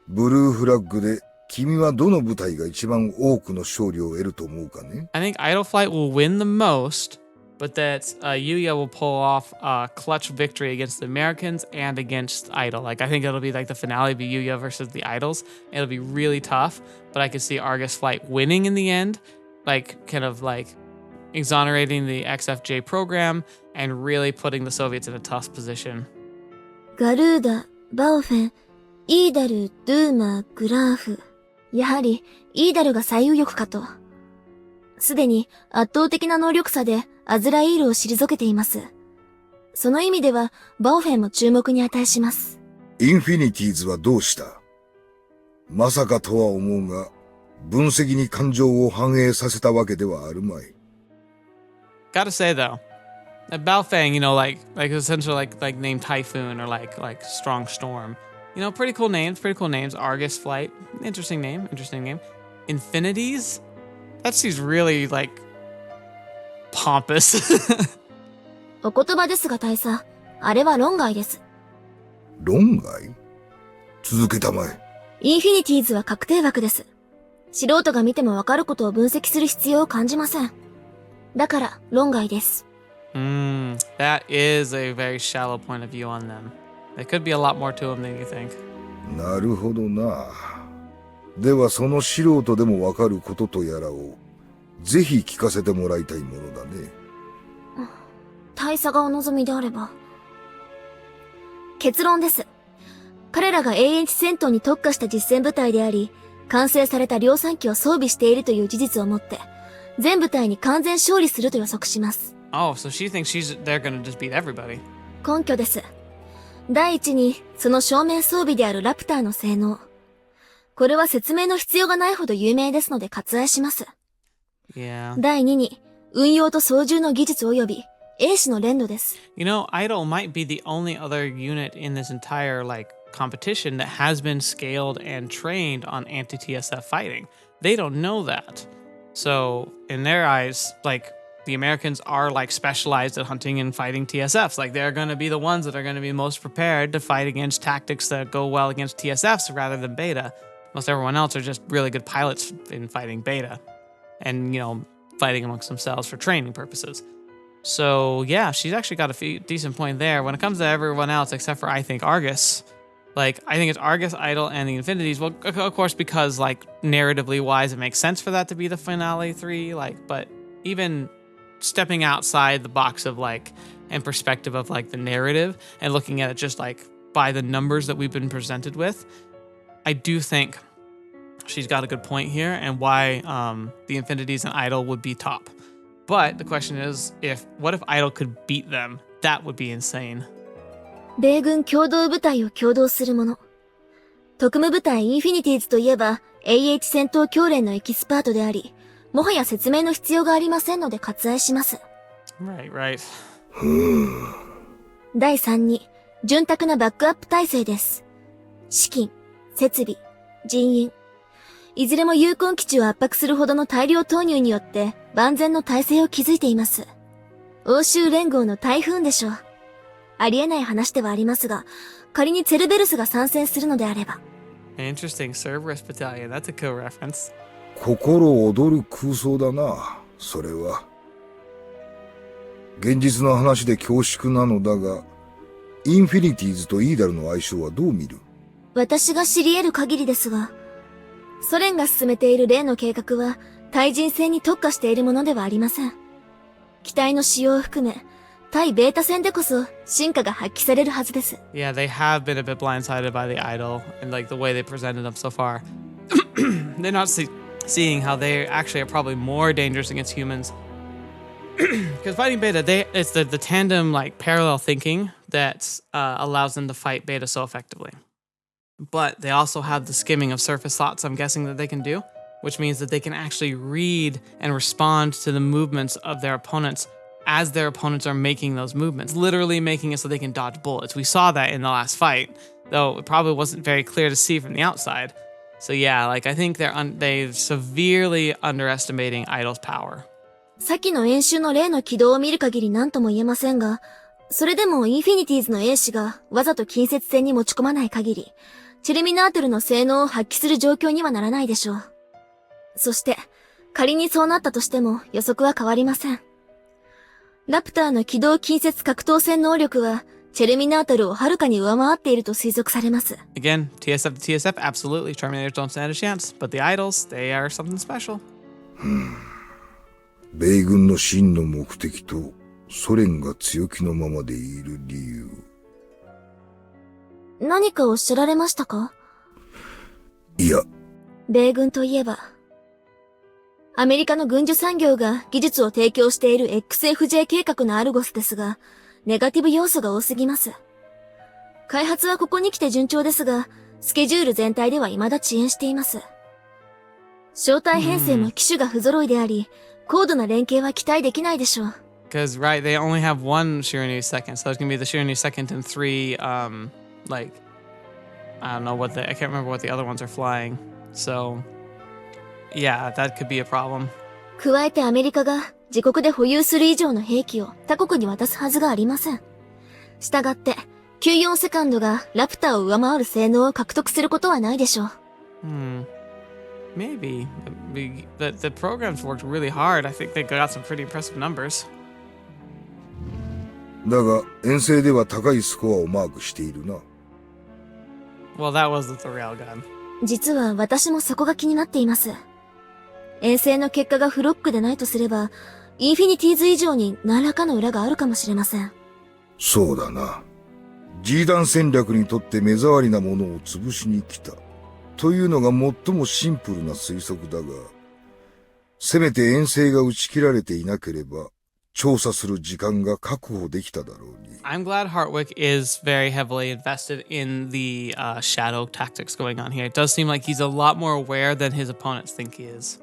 ブルーフラッグで君はどの部隊が一番多くの勝利を得ると思うかね？ I think Idle Flight will win the most, but that Yuuya will pull off a clutch victory against the Americans and against Idle. Like, I think it'll be like the finale be Yuuya versus the Idols. It'll be really tough, but I could see Argus Flight winning in the end, like kind of like exonerating the XFJ program and really putting the Soviets in a tough position. ガルーダ、バオフェン、イーダル、ドゥーマ、グラーフ。やはり、イーダルが最有力かと。すでに圧倒的な能力差でアズライールを退けています。その意味では、バオフェンも注目に値します。インフィニティーズはどうした？まさかとは思うが、分析に感情を反映させたわけではあるまい。Gotta say though, that Baofeng, you know, like essentially like named Typhoon or like Strong Storm. You know, pretty cool names. Argus Flight, interesting name. Infinities, that seems really like pompous. お言葉ですが大佐、あれは論外です。論外？続けたまえ。インフィニティーズは確定枠です。素人が見てもわかることを分析する必要を感じません。だから論外です。That is a very shallow point of view on them. There could be a lot more to them than you think. なるほどな。ではその素人でもわかることとやらをぜひ聞かせてもらいたいものだね。大佐がお望みであれば。結論です。彼らが永遠地戦闘に特化した実戦部隊であり、完成された量産機を装備しているという事実をもって、全部隊に完全勝利すると予測します。Oh, so she thinks they're gonna just beat everybody. 根拠です。第一に、その正面装備であるラプターの性能。これは説明の必要がないほど有名ですので割愛します。Yeah. 第二に、運用と操縦の技術及び、英士の連動です。You know, Idol might be the only other unit in this entire, competition that has been scaled and trained on anti-TSF fighting. They don't know that. So, in their eyes, the Americans are, specialized at hunting and fighting TSFs. They're going to be the ones that are going to be most prepared to fight against tactics that go well against TSFs rather than beta. Most everyone else are just really good pilots in fighting beta. And, fighting amongst themselves for training purposes. So, yeah, she's actually got a decent point there. When it comes to everyone else, except for, I think, Argus, I think it's Argus, Idol, and the Infinities. Well, of course, because, narratively wise, it makes sense for that to be the finale 3. But even stepping outside the box of, and perspective of, the narrative and looking at it just, by the numbers that we've been presented with, I do think she's got a good point here and why the Infinities and Idol would be top. But the question is, what if Idol could beat them? That would be insane. 米軍共同部隊を共同するもの。特務部隊インフィニティーズといえば、AH 戦闘教練のエキスパートであり、もはや説明の必要がありませんので割愛します。Right. 第3に、潤沢なバックアップ体制です。資金、設備、人員。いずれも有根基地を圧迫するほどの大量投入によって万全の体制を築いています。欧州連合の台風でしょう。ありえない話ではありますが、仮にツェルベルスが参戦するのであれば。Interesting, Cerberus Battalion. That's a cool reference. 心躍る空想だな、それは。現実の話で恐縮なのだが、インフィニティーズとイーダルの相性はどう見る？私が知り得る限りですが、ソ連が進めている例の計画は対人戦に特化しているものではありません。機体の使用を含め、対ベータ戦でこそ進化が発揮されるはずです。Yeah, they have been a bit blindsided by the Idol and the way they presented them so far. They're not seeing how they actually are probably more dangerous against humans. Because fighting beta, it's the tandem parallel thinking that allows them to fight beta so effectively. But they also have the skimming of surface thoughts, I'm guessing, that they can do, which means that they can actually read and respond to the movements of their opponents as their opponents are making those movements, literally making it so they can dodge bullets. We saw that in the last fight, though it probably wasn't very clear to see from the outside. So yeah, I think they're severely underestimating Idol's power. 先の演習の例の軌道を見る限り何とも言えませんが、それでもインフィニティーズの英士がわざと近接戦に持ち込まない限り、チェルミナートルの性能を発揮する状況にはならないでしょう。そして、仮にそうなったとしても予測は変わりません。ラプターの機動近接格闘戦能力は、チェルミナートルをはるかに上回っていると推測されます。Again, TSF to TSF, absolutely. Terminators don't stand a chance. But the Idols, they are something special. 米軍の真の目的とソ連が強気のままでいる理由。何かおっしゃられましたか？いや、米軍といえば、アメリカの軍需産業が技術を提供している XFJ 計画のアルゴスですが、ネガティブ要素が多すぎます。開発はここに来て順調ですが、スケジュール全体では未だ遅延しています。招待編成も機種が不揃いであり、高度な連携は期待できないでしょう。Because, right, they only have one Shirinu second, so it's gonna be the Shirinu second and three, like, I don't know I can't remember what the other ones are flying. So, yeah, that could be a problem. 加えてアメリカが自国で保有する以上の兵器を他国に渡すはずがありません。したがって、94セカンドがラプターを上回る性能を獲得することはないでしょう。Maybe. The programs worked really hard. I think they got some pretty impressive numbers. だが遠征では高いスコアをマークしているな。Well, that was the railgun. 実は私もそこが気になっています。遠征の結果がフロックでないとすれば、インフィニティーズ以上に何らかの裏があるかもしれません。そうだな。G 弾戦略にとって目障りなものを潰しに来た。というのが最もシンプルな推測だが、せめて遠征が打ち切られていなければ、調査する時間が確保できただろうに。I'm glad Hartwick is very heavily invested in the shadow tactics going on here. It does seem like he's a lot more aware than his opponents think he is.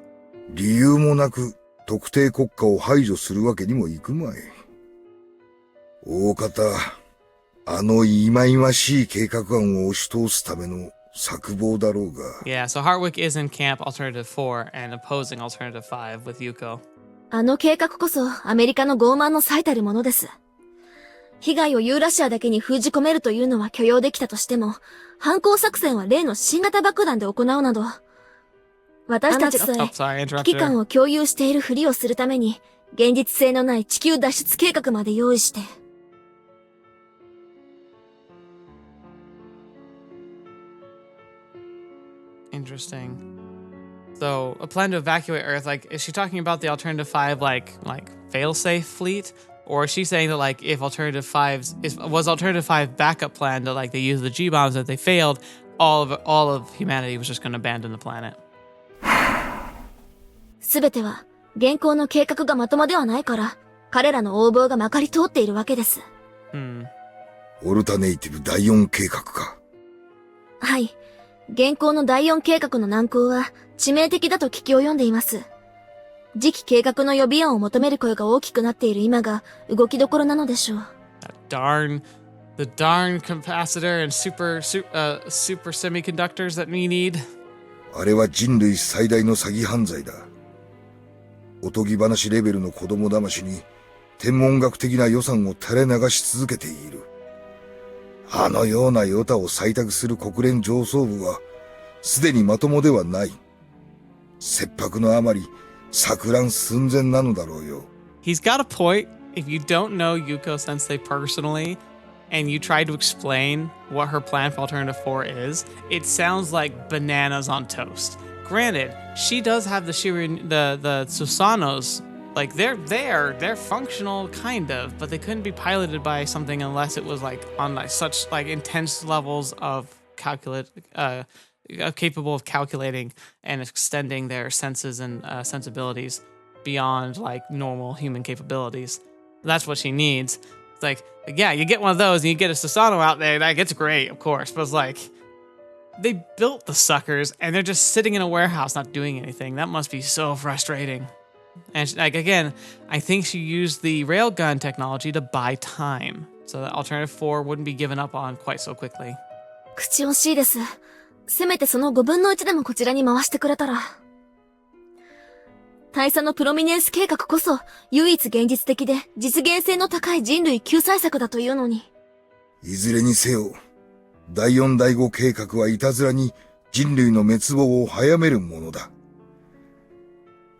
理由もなく特定国家を排除するわけにもいくまい。大方、あの忌々しい計画案を押し通すための策謀だろうが。Yeah, so Hartwick is in camp Alternative 4 and opposing Alternative 5 with Yuko. あの計画こそアメリカの傲慢の最たるものです。被害をユーラシアだけに封じ込めるというのは許容できたとしても、反攻作戦は例の新型爆弾で行うなど、私たちさえ危機感を共有しているふりをするために、現実性のない地球脱出計画まで用意して。Interesting. So, a plan to evacuate Earth, like, is she talking about the Alternative 5, like fail-safe fleet? Or is she saying that, like, if Alternative 5's, was Alternative 5 backup plan that, like, they used the G-bombs that they failed, all of humanity was just going to abandon the planet? すべては、現行の計画がまともではないから、彼らの横暴がまかり通っているわけです。オルタネイティブ第4計画か。はい。現行の第4計画の難航は致命的だと聞き及んでいます。次期計画の予備案を求める声が大きくなっている今が動きどころなのでしょう。The darn capacitor and super semiconductors that we need. あれは人類最大の詐欺犯罪だ。おとぎ話レベルの子供騙しに天文学的な予算を垂れ流し続けている。あのようなヨタを採択する国連上層部は、すでにまともではない。切迫のあまり、錯乱寸前なのだろうよ。He's got a point. If you don't know Yuko Sensei personally, and you try to explain what her plan for Alternative 4 is, it sounds like bananas on toast. Granted, she does have the Susanos. Like, they're functional, kind of, but they couldn't be piloted by something unless it was, like, on, like, such, like, intense levels of capable of calculating and extending their senses and sensibilities beyond, like, normal human capabilities. That's what she needs. It's like, yeah, you get one of those and you get a Susano out there, like, it's great, of course, but it's like, they built the suckers and they're just sitting in a warehouse not doing anything. That must be so frustrating. And like again, I think she used the railgun technology to buy time, so that Alternative 4 wouldn't be given up on quite so quickly. 口惜しいです。せめてその5分の1でもこちらに回してくれたら。大佐のプロミネンス計画こそ唯一現実的で実現性の高い人類救済策だというのに。いずれにせよ、第4第5計画はいたずらに人類の滅亡を早めるものだ。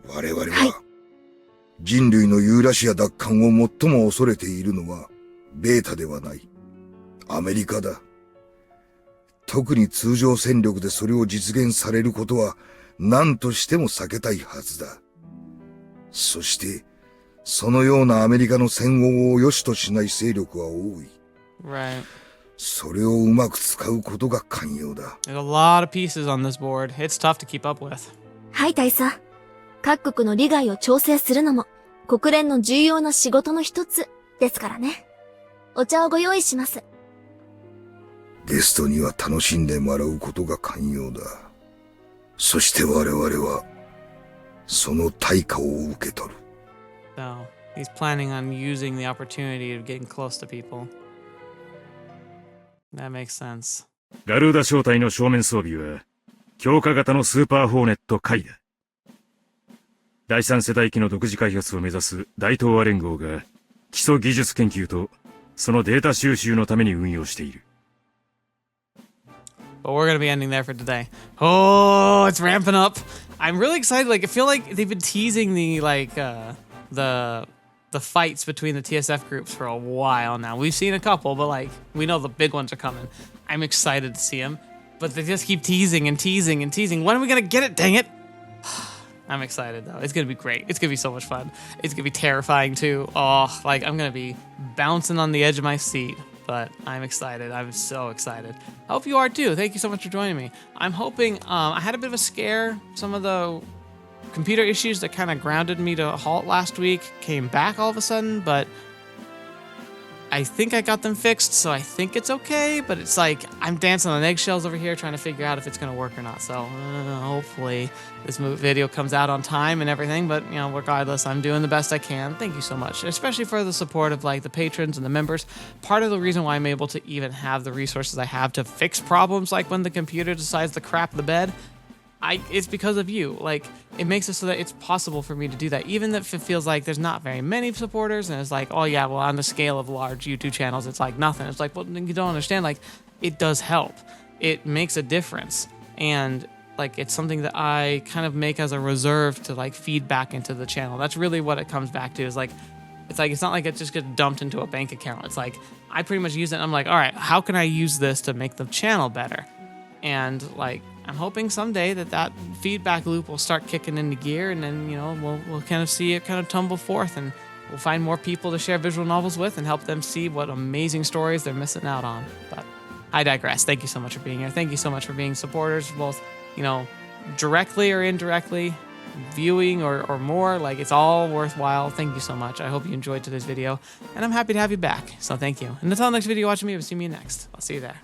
我々は、人類のユーラシア奪還を最も恐れているのは、ベータではない。アメリカだ。特に通常戦力でそれを実現されることは、何としても避けたいはずだ。そして、そのようなアメリカの戦後を良しとしない勢力は多い。Right. それをうまく使うことが肝要だ。There's a lot of pieces on this board. It's tough to keep up with. はい大佐。各国の利害を調整するのも国連の重要な仕事の一つですからね。お茶をご用意します。ゲストには楽しんでもらうことが肝要だ。そして我々はその対価を受け取る。So he's planning on using the opportunity of getting close to people. That makes sense. ガルーダ小隊の正面装備は強化型のスーパーホーネット回だ。第三世代機の独自開発を目指す大東亜連合が基礎技術研究とそのデータ収集のために運用している。But we're gonna be ending there for today. Oh, it's ramping up. I'm really excited. Like, I feel like they've been teasing the the fights between the TSF groups for a while now. We've seen a couple, but like we know the big ones are coming. I'm excited to see them, but they just keep teasing and teasing and teasing. When are we gonna get it? Dang it! I'm excited though. It's gonna be great. It's gonna be so much fun. It's gonna be terrifying too. Oh, like I'm gonna be bouncing on the edge of my seat. But I'm excited. I'm so excited. I hope you are too. Thank you so much for joining me. I'm hoping, I had a bit of a scare. Some of the computer issues that kind of grounded me to a halt last week came back all of a sudden, but I think I got them fixed, so I think it's okay, but it's like I'm dancing on eggshells over here trying to figure out if it's going to work or not. So hopefully this video comes out on time and everything, but you know, regardless, I'm doing the best I can. Thank you so much, especially for the support of like the patrons and the members. Part of the reason why I'm able to even have the resources I have to fix problems like when the computer decides to crap the bed, it's because of you. Like, it makes it so that it's possible for me to do that, even if it feels like there's not very many supporters, and it's like, oh yeah, well, on the scale of large YouTube channels, it's like nothing. It's like, well, you don't understand. Like, it does help. It makes a difference, and like, it's something that I kind of make as a reserve to like feed back into the channel. That's really what it comes back to. Is like, it's not like it just gets dumped into a bank account. It's like I pretty much use it. And I'm like, all right, how can I use this to make the channel better? And like, I'm hoping someday that feedback loop will start kicking into gear, and then, you know, we'll kind of see it kind of tumble forth, and we'll find more people to share visual novels with and help them see what amazing stories they're missing out on. But I digress. Thank you so much for being here. Thank you so much for being supporters, both, you know, directly or indirectly, viewing or more. Like, it's all worthwhile. Thank you so much. I hope you enjoyed today's video, and I'm happy to have you back. So thank you. And until next video, watching me, we'll see me next. I'll see you there.